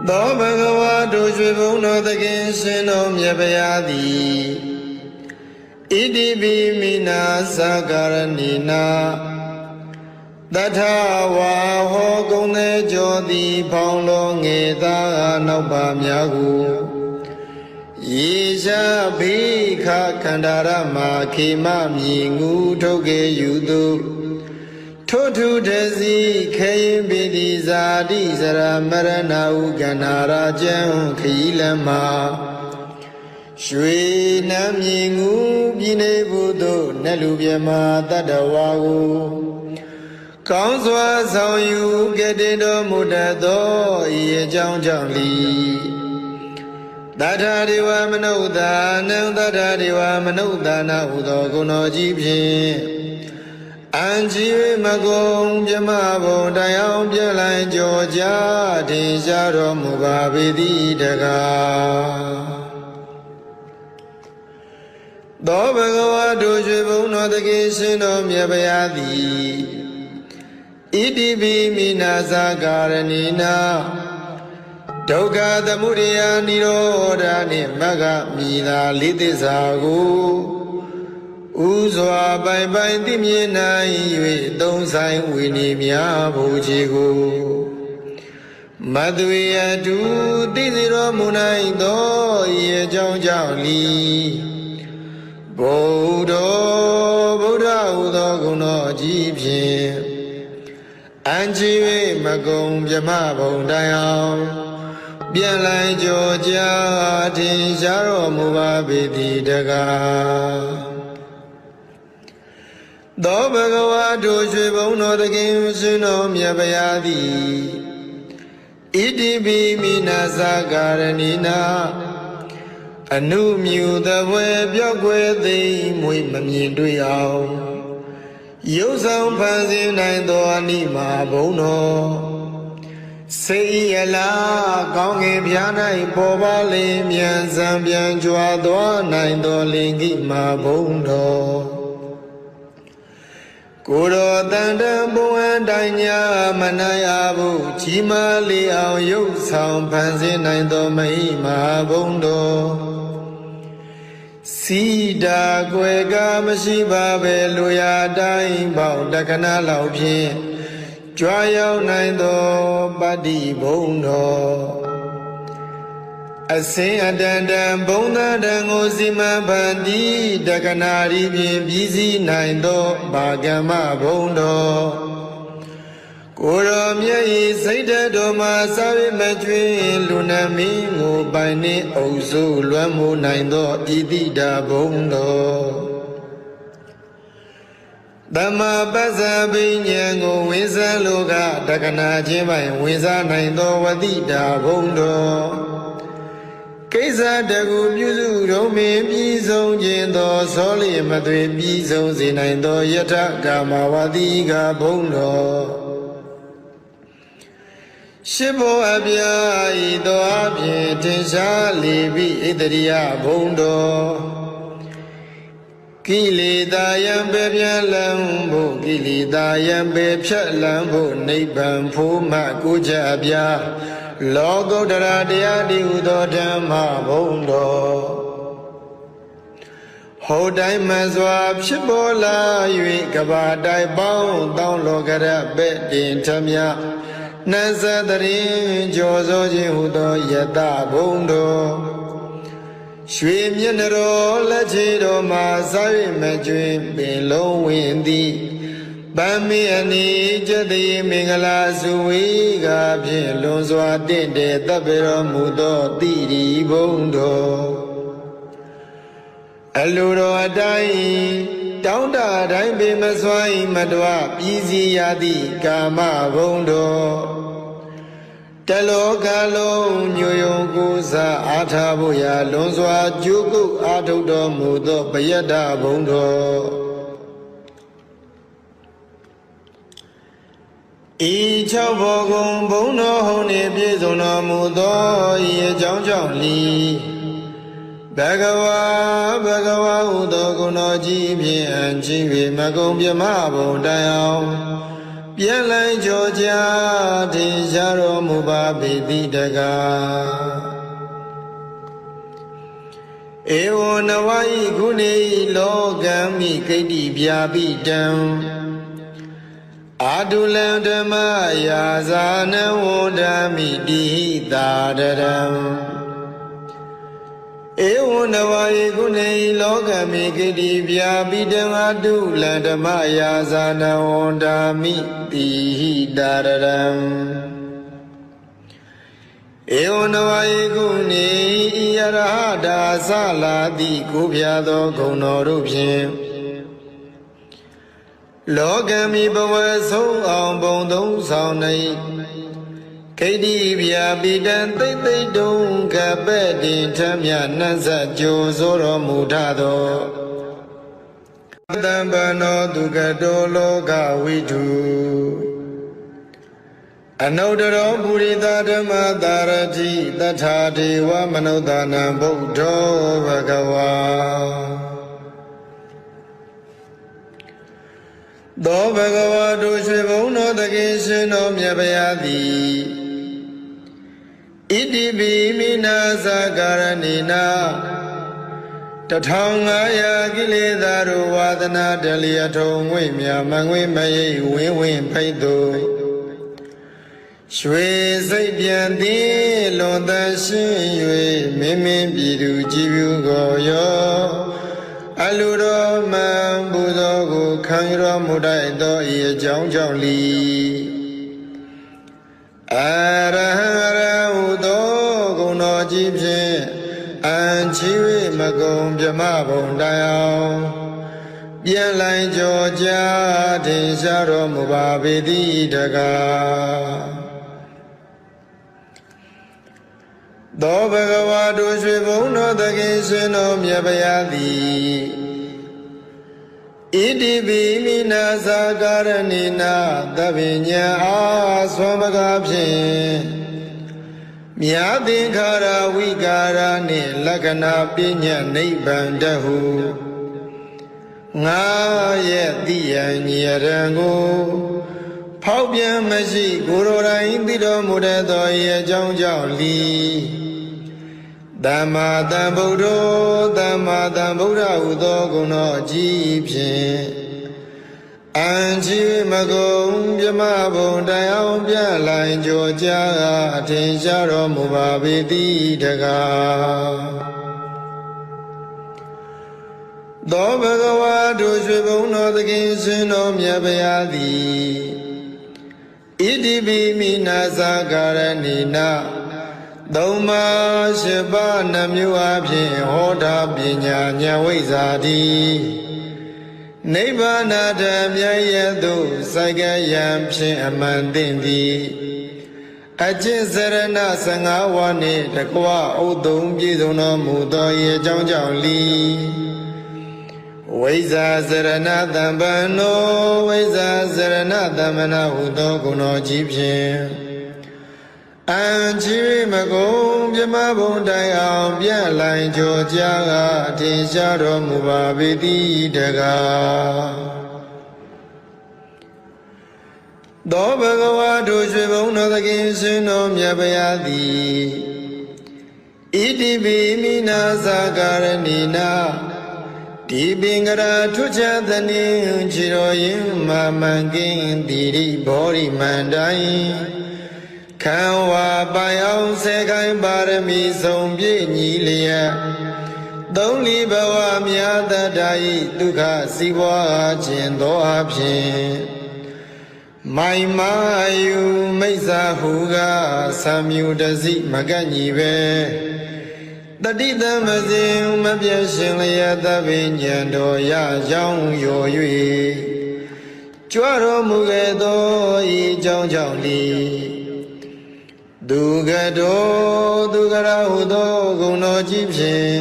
သောဘဂဝါတို့ရွှေဘုံတော်သခင်ရှင်တော်မြတ်ဗျာသည်ဣတိပိမိနာသကာရဏိနာတထဝါဟောကုံသေးကြောသည်ဖောင်းလုံးငယ်သားနောက်ပါများကိုယေရှာဘိခခန္ဓာရမခေမမြည်ငူထုတ်ကေယူသူထိုထုတစီခေရင်ပိတိဇာတိစရမရဏဟုကန္နာရာကျံခရီးလမ်းမှာရွှေနမ်းမြည်ငူပြည်နေဘူးသို့နတ်လူပြမတတ္တဝါကိုကောင်းစွာဆောင်ယူကတည်တော်မူတတ်သောဤအကြောင်းကြောင့်လီတထာဒေဝမနုဿာနံတထာဒေဝမနုဿာနာဟုသောဂုဏ်တော်ကြီးဖြင့်အံကြီးမကုံမြမဘုံတရားပြန့်လိုင်ကြောကြားထင်ရှားတော်မူပါပေသည်တကားသောဘဂဝါတို့ရွှေဘုံတော်သခင်ရှင်တော်မြတ်ဗျာသည်ဣတိပိမိနာသကာရဏိနာ ဒုက္ခသမုဒယနိရောဓနှင့်မဂ္ဂမိသာလေးသစ္စာကိုဥစွာပိုင်ပိုင်သိမြင်နိုင်၍သုံးဆိုင်ဝိနည်းများဘုရားကိုမသွေအတူသိစေတော်မူနိုင်သောဤအကြောင်းကြောင့်လီဗုဒ္ဓဟူသောဂုဏတော်ကြီးဖြင့်အံချီ၍မကုံမြမဘုံတိုင်အောင်ပြန်လိုက်ကြောကြာထင်ရှားတော်မူပါပေသည်တကားသောဘဂဝါတို့ရွှေဘုံတော်တခင်ရှင်တော်မြတ်ဗျာသည်ဣတိပိမိနာသကာရဏိနာအနုမြူသဘွယ်ပြော့ကွယ်သိမွေမမြင်တွေ့အောင်ရုပ်ဆောင်ဖန်ဆင်းနိုင်သောအနိမာဘုံတော်စေရလားကောင်းကင်ပြား၌ပေါ်ပါလေမြန်စံပြန်ကြွားသွားနိုင်သောလင်္ကိမာဘုံတော်ကိုယ်တော်တန်တန်ဘုံအတိုင်းညာမနိုင်အဘူးကြီးမားလေအောင်ရုပ်ဆောင်ဖန်ဆင်းနိုင်သောမဟိမာဘုံတော်စီတာကွယ်ကမရှိပါပဲလူရတိုင်းပေါင်းတက္ကနာလောက်ဖြင့်ကြွားရောက်နိုင်သောပတ္တိဘုံတော်အစင်အတန်တန်ဘုံသာတန်ကိုစီမံဖန်တီးတက္ကနာရီဖြင့်ပြည်စည်းနိုင်သောဘာကမ္မဘုံတော်ကိုယ်တော်မြတ်၏စိတ်ဓာတ်တော်မှာစာဝိမကျွင်းလူနာမင်းကိုပိုင်နှင့်အုပ်စုလွမ်းမိုးနိုင်သောဣတိတာဘုံတော်သမ္မာပစ္စာပဉ္ဉံကိုဝင်စားလိုကတက္ကနာချင်းပိုင်ဝင်စားနိုင်သောဝတိတာဘုံတော်ကိစ္စတကူပြုစုတော်မင်းပြည်ဆုံးခြင်းသောသောလျမသွေပြည်ဆုံးစေနိုင်သောယထကာမဝတိကဘုံတော်ရှိဘောအပြာဤသောအဖြင့်ထင်ရှားလေပြီဣတရိယဘုံတော်ကိလေသာယံပေပြန်လံဖို့ကိလေသာယံပေဖြတ်လံဖို့နိဗ္ဗာန်ဖို့မှကိုကြအပြာလောကုတ္တရာတရားတည်းဟူသောဓမ္မဘုံတော်ဟောတိုင်းမှန်စွာဖြစ်ပေါ်လာ၍ကဘာတိုင်ပေါင်းတောင်းလောကရပဲ့တင်ထမြနတ်သတရင်ကြောစောခြင်းဟူသောယတဘုံတော်ရွှေမျက်နှာတော်လက်ချေတော်မှာစား၍မကျွင်ပင်လုံးဝင်သည်ဗမ္မေအနိကျတိမင်္ဂလာစုဝေကဖြင့်လွန်စွာတင့်တယ်တပ်ပေတော်မူသောတိရိဘုံတော်အလိုတော်အတိုင်းတောင်းတတိုင်းပေမစွာ၏မတော်ပြည်စည်းရသည့်ကာမဘုံတော်တလောကလုံးညိုယုံကိုးစားအားထားဖို့ရာလွန်စွာကြိုးကုပ်အားထုတ်တော်မူသောပယတ္တဘုံတော်ဤ၆ဘောကုံဘုံတော်ဟုန်နှင့်ပြည့်စုံတော်မူသောဤအကြောင်းကြောင့်လီဘဂဝါဟုသောဂုဏတော်ကြီးဖြင့်အံ့ချင်း၍မကုံပြမဘုံတိုင်အောင်ပြန်လိုက်ကြောကြာထင်ရှားတော်မူပါပေသည်တကားဧဝံနဝဤခုနေလောကံမိကိတ္တိဗျာပိတံအာတုလံဓမ္မယာဇာနဝန္ဒမိတိဟိတာတရံဧဝံနဝဧကုနေလောကမိကိတိဗျာပိတံအာတုလံဓမ္မယာဇာနဝန္ဒမိတိဟိတာရံဧဝံနဝဧကုနေဤယရဟတာသလာတိကိုပြသောဂုဏ်တော်တို့ဖြင့်လောကမိဘဝဆုံးအောင်ဘုံသုံးဆောင်နေကိတ္တိဗျာပိတံသိသိတုံကပဲ့တင်ထမြနတ်ဇကြိုဆိုတော်မူထသောတံပနောဒုက္ကတောလောကဝိတုအနုတ္တရောပုရိသဓမ္မတာရတိတထာဒေဝမနုဿာနံဗုဒ္ဓောဘဂဝါသောဘဂဝါတို့ရွှေဘုံတော်သခင်ရှင်တော်မြတ်ဗျာသည်ဣ တိပိမိနာသကာရဏိနာ1500ကိလေသာတို့ဝါဒနာတလျထုံငွေမြမငွေမရိပ်ဝင်းဝင်းဖိတ်သူရွှေစိတ်ပြန်သည်လွန်သရှင်း၍မင်းမင်းပြည်သူကြည်ဖြူကိုရောအလူတော်မှန်ပူဇော်ကိုခံရတော်မူတတ်သောဤအကြောင်းကြောင့်လီအရဟံရဟုသောဂုဏ်တော်ကြီးဖြင့်အံချီ၍မကုံပြမဘုံတိုင်အောင်ပြန်လိုက်ကြောကြထင်ရှားတော်မူပါပေသည်တကားသောဘဂဝါတို့ရွှေဘုံတော်သခင်ရှင်တော်မြတ်ဗျာသည်ဣတိပိမိနာသကာရဏိနာသဗ္ဗညံအားဆွမ်းပကားဖြင့်မြာသင်္ခါရဝိကာရနှင့်လက္ခဏာပညာနိဗ္ဗာန်တဟုငါရဲ့တိယံညရံကိုဖောက်ပြန်မရှိကိုယ်တော်တိုင်သိတော်မူတတ်သောဤအကြောင်းကြောင့်လီသမ္မာသမ္ဗုဒ္ဓောသမ္မာသမ္ဗုဒ္ဓဟုသောဂုဏ်တော်ကြီးဖြင့်အံချီမကုံပြမဘုံတိုင်အောင်ပြလိုက်ကြောကြအထင်ရှားတော်မူပါပေသည်တကားသောဘဂဝါတို့ရွှေဘုံတော်သခင်ရှင်တော်မြတ်ဗျာသည်ဣတိပိမိနာသကာရဏိနာသုံးပါးရှိပါးနှမျိုးအဖြစ်ဟောတာပညာဉာဏ်ဝိဇ္ဇာတိနိဗ္ဗာန်ဓမ္မရသို့စိုက်ကယံဖြင့်အမှန်သိသည်အကျင့်စရဏ15ဝါးနှင့်တကွဥသုံးပြည့်စုံတော်မူသောဤအကြောင်းကြောင့်လီဝိဇ္ဇာစရဏတံပန္နောဝိဇ္ဇာစရဏတမ္မနာဟုသောဂုဏ်တော်ကြီးဖြင့်အံချီမကုံပြမဘုံတိုင်အောင်ပြန့်လိုက်ကြောကြအထင်ရှားတော်မူပါပေသည်တကားသောဘဂဝါတို့ရွှေဘုံတော်သခင်ရှင်တော်မြတ်ဗျာသည်ဣတိပိမိနာသကာရဏိနာဒီပင်ကရာထွချသနေခြေတော်ရင်မမှန်ကင်းတိရိဘောရိမန္တိုင်ခံဝါပိုင်အောင်စေခိုင်ပါရမီဆုံးပြည့်ညီလျက်သုံးလီဘဝမြတ်တတ္တာဤဒုက္ခစီးပွားခြင်းသောအဖြစ်မိုင်မာယူမိစ္ဆာဟုကသံမြူတစီမကန့်ညီပဲတတိတမစဉ်မပြည့်ရှင်လျက်သဗ္ဗညံတော်ရကြောင်းရော်၍ကြွတော်မူခဲ့သောဤကြောင်းကြောင့်လီဒုက္ခတောဒုက္ခရဟုသောဂုဏ်တော်ကြီးဖြင့်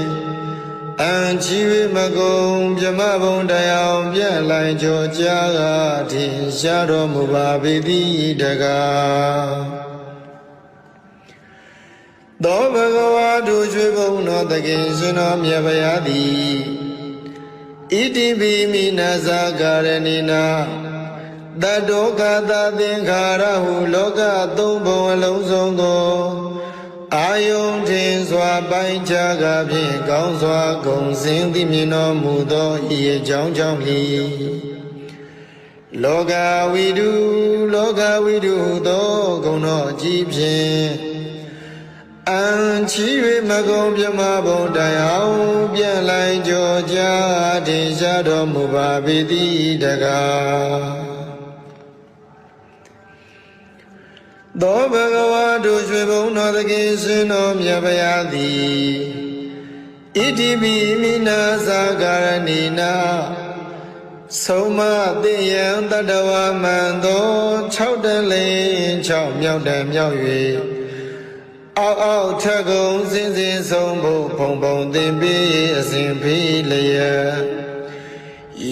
အံချီမကုံပြမဘုံတရားပြန့်လိုက်ကြောကြာထင်ရှားတော်မူပါပေသည်တကားသောဘဂဝါတို့ရွှေဘုံတော်သခင်ရှင်တော်မြတ်ဗျာသည်ဣတိပိမိနာသကာရဏိနာတတောကသသင်္ခါရဟုလောကသုံးဘုံအလုံးစုံသောအာယုန်ထင်စွာပိုင်းခြားကဖြင့်ကောင်းစွာဂုံစင်သိမြင်တော်မူသောဤအကြောင်းကြောင့်လီလောကဝိတုသောဂုဏ်တော်ကြီးဖြင့်အံချီ၍မကုံပြမဘုံတိုင်အောင်ပြန့်လိုက်ကြောကြထင်ရှားတော်မူပါပေသည်တကားသောဘဂဝါတို့ရွှေဘုံတော်သခင်ရှင်တော်မြတ်ဗျာသည်ဣတိပိမိနာသကာရဏိနာဆုံးမသိယံတတဝမံသော6တန်လင်း6မြောက်တန်မြောက်၍အောက်ထကုံစင်စင်ဆုံးဖို့ဖုံဖုံသင်ပြီးအစဉ်ဖိလျက်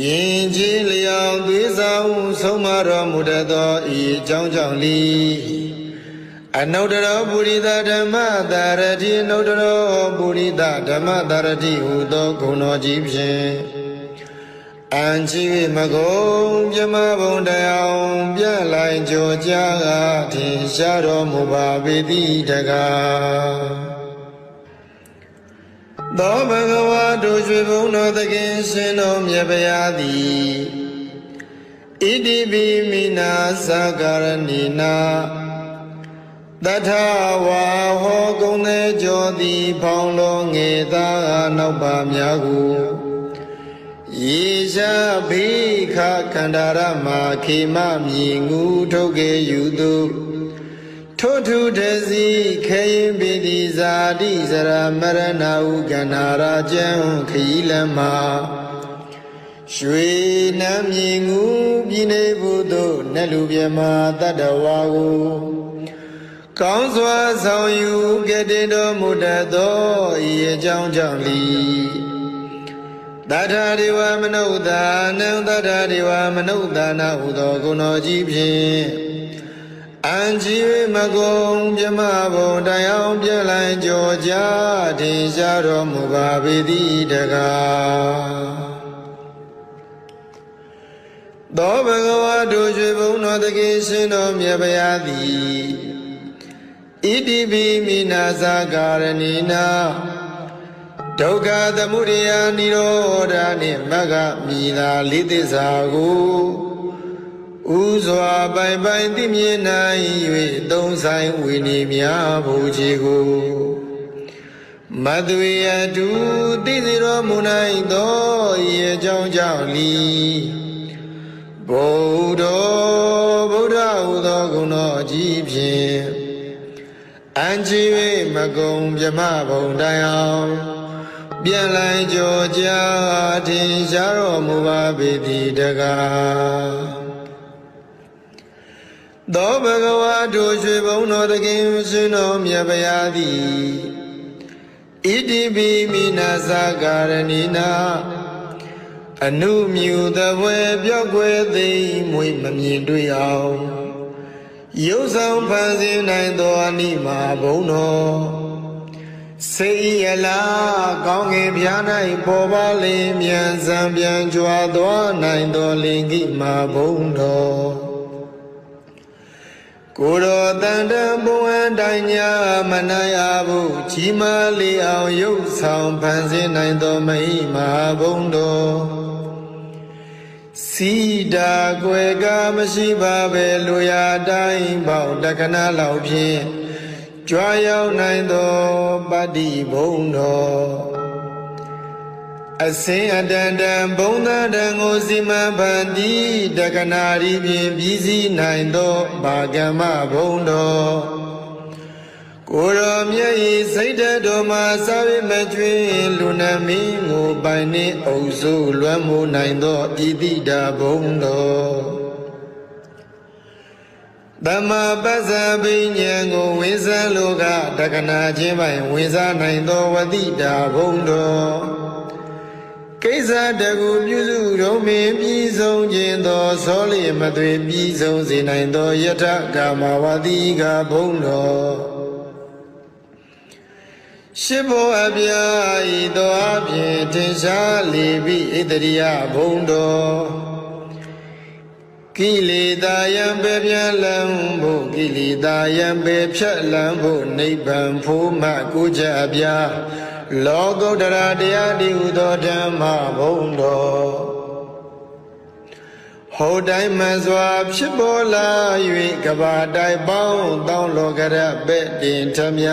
ယင်ကြီးလျောင်သွေးဆောင်ဆုံးမတော်မူတတ်သောဤအကြောင်းကြောင့်လီအနုတ္တရောပုရိသဓမ္မတာရတိအနုတ္တရောပုရိသဓမ္မတာရတိဟူသောဂုဏ်တော်ကြီးဖြင့် အံချီမကုံပြမဘုံတရားပြလိုက်ကြောကြာထင်ရှားတော်မူပါပေတိတကားသောဘဂဝါတို့ရွှေဘုံတော်သခင်ရှင်တော်မြတ်ဗျာသည်ဣတိပိမိနာသကရဏိနာတထဝါဟောကုံသေးကြောသည်ဖောင်းလုံးငေသာနောက်ပါများကိုယေရှာဘိခခန္ဓာရမခေမမြည်ငူထုတ်ကေယူသူထိုထုတစီခေယင်ပိတိဇာတိစရမရဏဟုကန္နာရာကျံခီလမရွှေနံမြည်ငူပြည်နေဘုသို့နတ်လူပြမတတ္တဝါကိုကောင်းစွာဆောင်ယူကတိတော်မူတတ်သောဤအကြောင်းကြောင့်လီတထာဒေဝမနုဿာနံတထာဒေဝမနုဿာနာဟုသောဂုဏ်တော်ကြီးဖြင့်အံကြီးမကုံပြမဘုံတရားပြလိုက်ကြောကြာထင်ရှားတော်မူပါပေတိတကားသောဘဂဝါတို့ရွှေဘုံတော်သခင်ရှင်တော်မြတ်ဗျာသည်ဣတိပိမိနာသကာရဏိနာဒုက္ခသမုဒယနိရောဓနှင့်မဂ္ဂမိသာလေးသစ္စာကိုဥစွာပိုင်ပိုင်သိမြင်နိုင်၍သုံးဆိုင်ဝိနည်းများဘုရားကိုမသွေအတူသိစေတော်မူနိုင်သောဤအကြောင်းကြောင့်လီဗုဒ္ဓဟူသောဂုဏ်တော်ကြီးဖြင့်အံချီမကုံပြမဘုံတရားပြန်လိုက်ကြောကြာထင်ရှားတော်မူပါပေတိတကားသောဘဂဝါတို့ရွှေဘုံတော်သခင်ရှင်တော်မြတ်ဗျာသည်ဣတိပိမိနာသကာရဏိနာအနုမြူသဘွယ်ပြော့ကွယ်သိမွေမမြင်တွေ့အောင်ရုပ်ဆောင်ဖန်ဆင်းနိုင်သောအနိမာဘုံတော်စေရလားကောင်းငင်ပြား၌ပေါ်ပါလေမြန်စံပြန်ကြွားသွားနိုင်သောလင်္ကိမာဘုံတော်ကိုယ်တော်တန်တံဘုံအတိုင်းညာမနိုင်အားဘူးကြီးမားလေအောင်ရုပ်ဆောင်ဖန်ဆင်းနိုင်သောမဟိမာဘုံတော်စီတာကွယ်ကမရှိပါပဲလူရာတိုင်းပေါတက္ကနာလောက်ဖြင့်ကြွားရောက်နိုင်သောပတ္တိဘုံတော်အစင်အတန်တန်ဘုံသာတန်ကိုစီမံဖန်တီးတက္ကနာရီဖြင့်ပြီးစီးနိုင်သောဘာကမ္မဘုံတော်ကိုယ်တော်မြတ်၏စိတ်ဓာတ်တော်မှာစာဝိမကျွင်းလူနာမင်းကိုပိုင်နှင့်အုပ်စုလွမ်းမိုးနိုင်သောဣတိတာဘုံတော်သမ္မာပစ္စာပဉ္ဉံကိုဝိဇ္ဇာလောကတက္ကနာခြင်းပိုင်ဝိဇ္ဇာနိုင်သောဝတိတာဘုံတော်ကိစ္စတကူပြုစုတော်မင်းပြီးဆုံးခြင်းသောသောလျမသွေပြီးဆုံးစေနိုင်သောယထကာမဝတိကဘုံတော်ရှိဘောအပြာဤသောအဖြင့်ထင်ရှားလေပြီဣတရိယဘုံတော်ကိလေသာယံပေပြလံဖို့ကိလေသာယံပေဖြတ်လံဖို့နိဗ္ဗာန်ဖို့မှကိုကြအပြာလောကုတ္တရာတရားတည်ဟူသောဓမ္မဘုံတော်ဟောတိုင်းမှန်စွာဖြစ်ပေါ်လာ၍ကဘာတိုင်ပေါင်းတောင်းလောကရပဲ့တင်ထမြ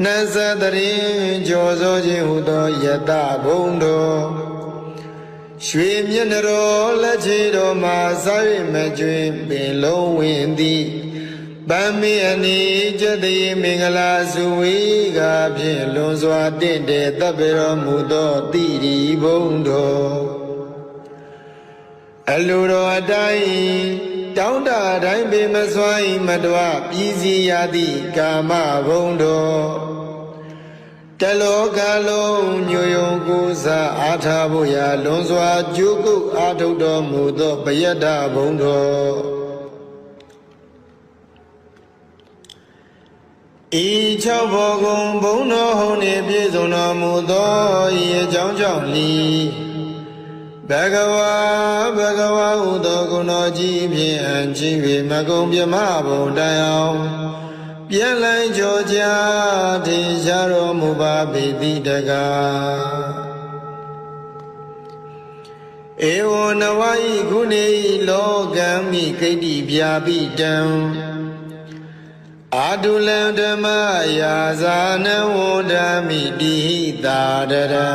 နတ်သတရင်ကြောစိုးခြင်းဟူသောယတဘုံတော်ရွှေမျက်နှတော်လက်ချေတော်မှာစာ၍မကျွင်ပင်လုံးဝင်သည်ဗမ်းမေအနိကျတိမင်္ဂလာစုဝေကဖြင့်လွန်စွာတင့်တယ်တပ်ပေတော်မူသောတိရိဘုံတော်အလိုတော်အတိုင်းတောင်းတတိုင်းပေမစွာမတော်ပြည်စီရသည့်ကာမဘုံတော်တလောကလုံးညိုယုံကိုးစားအားထားဖို့ရာလွန်စွာကြိုးကုပ်အားထုတ်တော်မူသောပယတ္တဘုံတော်ဤ၆ဘောကုံဘုံတော်ဟုန်နှင့်ပြည့်စုံတော်မူသောဤအကြောင်းကြောင့်လီ ဘဂဝါဟုသောဂုဏတော်ကြီးဖြင့်အံ့ကြီး၍မကုံပြမဘုံတိုင်အောင်ပြန်လိုက်ကြောကြထင်ရှားတော်မူပါပေတိတကားဧဝံနဝါယိဂုဏေလောကံမိကိတ္တိဗျာပိတံအာတုလံဓမ္မယာဇာနဝန္ဒမိတိဟိတာတရံ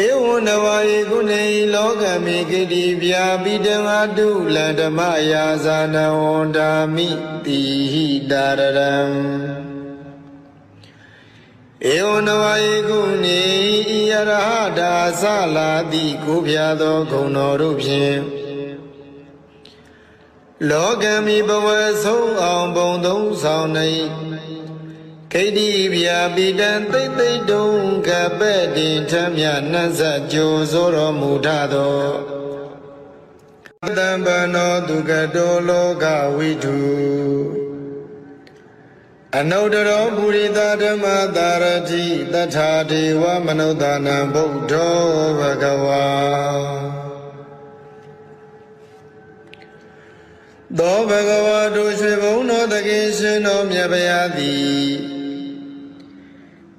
ဧဝံနဝါယိဂုဏေလောကံမိကိတ္တိဗျာပိတံအာတုလံဓမ္မယာဇာနဝန္ဒမိတိဟိတာတရံဧဝံနဝါယိဂုဏေယရဟတာသလာတိကိုဖျားသောဂုဏတော်တို့ဖြင့်လောကမိဘဝဆုံးအောင်ဘုံသုံးဆောင်နေခိတ္တိဗျာပိတံသိမ့်သိမ့်တုံကပဲ့တင်ထမြနှံ့ဆက်ကြိုဆိုတော်မူထသောတံပနောသူကတောလောကဝိတုအနုတ္တရောပုရိသဓမ္မသာရတိတထာဒေဝမနုဿာနံဗုဒ္ဓောဘဂဝါသောဘဂဝါတို့ရွှေဘုံတော်တခင်ရှင်တော်မြတ်ဗျာသည်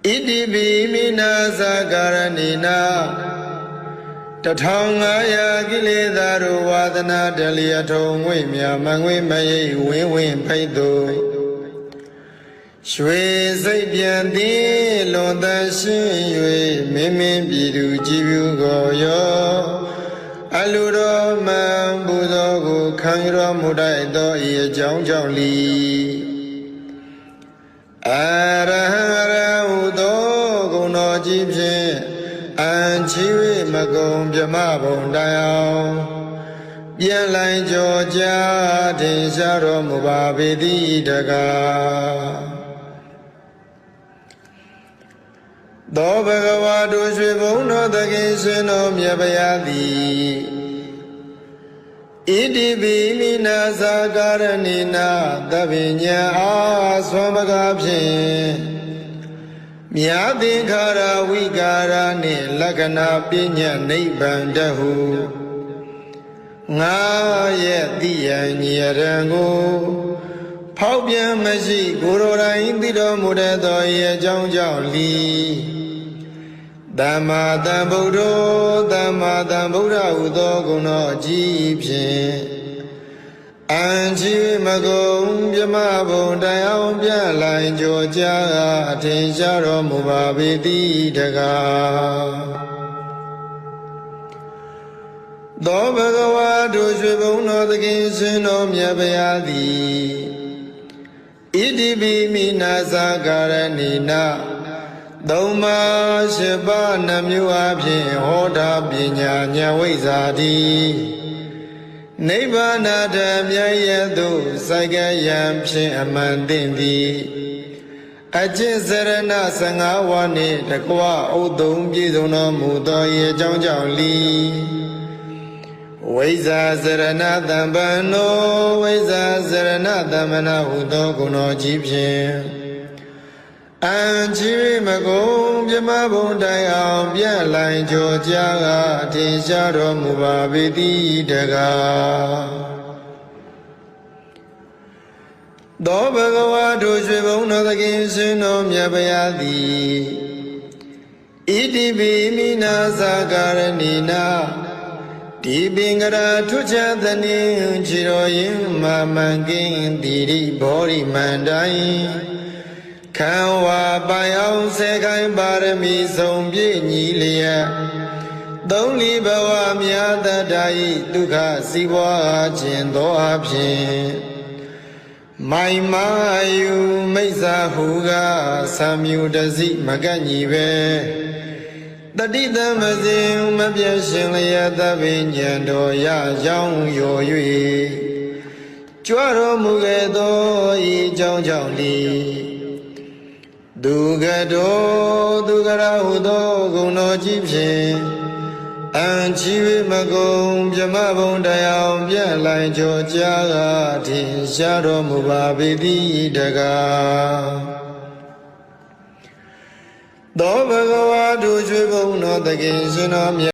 ဣတိပိမိနာသကာရဏိနာ1500ကိလေသာတို့ဝါဒနာတလျထုံငွေမြမငွေမရိပ်ဝင်းဝင်းဖိတ်သူရွှေစိတ်ပြန်သည်လွန်တန်ရှင်း၍မင်းမင်းပြည်သူကြည်ပြုကိုရောအလူတော်မံပူဇော်ကိုခံရတော်မူတတ်သောဤအကြောင်းကြောင့်လီအရဟံရဟုသောဂုဏတော်ကြီးဖြင့်အံချီ၍မကုံပြမဘုံတိုင်အောင်ပြန်လိုက်ကြောကြထင်ရှားတော်မူပါပေတိတကားသောဘဂဝါတို့ရွှေဘုံတော်သခင်ရှင်တော်မြတ်ဗျာသည်ဣတိပိမိနာသကာရဏိနာသဗ္ဗညံအားဆွမ်းပကားဖြင့်မြာသင်္ခါရဝိကာရနှင့်လက္ခဏာပညာနိဗ္ဗာန်တဟုငါရဲ့တိယံညရံကိုဖောက်ပြန်မရှိကိုယ်တော်တိုင်သိတော်မူတဲ့သောဤအကြောင်းကြောင့်လီသမ္မာသမ္ဗုဒ္ဓောသမ္မာသမ္ဗုဒ္ဓဟုသောဂုဏတော်အကြီးဖြင့်အံချီမကုံပြမဘုံတိုင်အောင်ပြန်လိုက်ကြောကြအထင်ရှားတော်မူပါပေတိတကားသောဘဂဝါတို့ရွှေဘုံတော်သခင်ရှင်တော်မြတ်ဗျာသည်ဣတိပိမိနာသကာရဏိနာသုံးပါးရှိပါးနှမျိုးအဖြင့်ဟောတာပညာဉာဏ်ဝိဇ္ဇာတိနိဗ္ဗာန်ဓမ္မရသို့စိုက်ကယံဖြင့်အမှန်သိသည်အကျင့်စရဏ15ဝါနှင့်တကွဥသုံးပြည့်စုံတော်မူသောဤအကြောင်းကြောင့်လီဝိဇ္ဇာစရဏတံပန္နောဝိဇ္ဇာစရဏတမ္မနာဟုသောဂုဏတော်ကြီးဖြင့်အံချီမကုံပြမဘုံတိုင်အောင်ပြန်လိုက်ကြောကြအထင်ရှားတော်မူပါပေတိတကားသောဘဂဝါတို့ရွှေဘုံတော်သခင်ရှင်တော်မြတ်ဗျာသည်ဣတိပိမိနာသကာရဏိနာဒီပင်ကရာထွချသနေခြေတော်ရင်မမန်ကင်းတိရိဘောရိမန္တိုင်ခံဝါပိုင်အောင်ဆဲခိုင်းပါရမီဆုံးပြည့်ညီလျက်သုံးလီဘဝမြတ်တတာဤဒုက္ခစီးပွားခြင်းသောအဖြစ်မိုင်မာယူမိစ္ဆာဟုကသံမြူတစီမကန့်ညီပဲတတိတမစဉ်မပြည့်ရှင်လျက်သဗ္ဗညံတော်ရကြောင်းရော၍ကြွတော်မူခဲ့သောဤကြောင့်ကြောင့်လီဒုက္ခတောဒုက္ခရဟုသောဂုဏတော်ကြီးဖြင့်အံချီမကုံပြမဘုံတရားပြန်လိုက်ကြောကြထင်ရှားတော်မူပါပေတိတကား သောဘဂဝါတို့ရွှေဘုံတော်သခင်ရှင်တော်မြတ်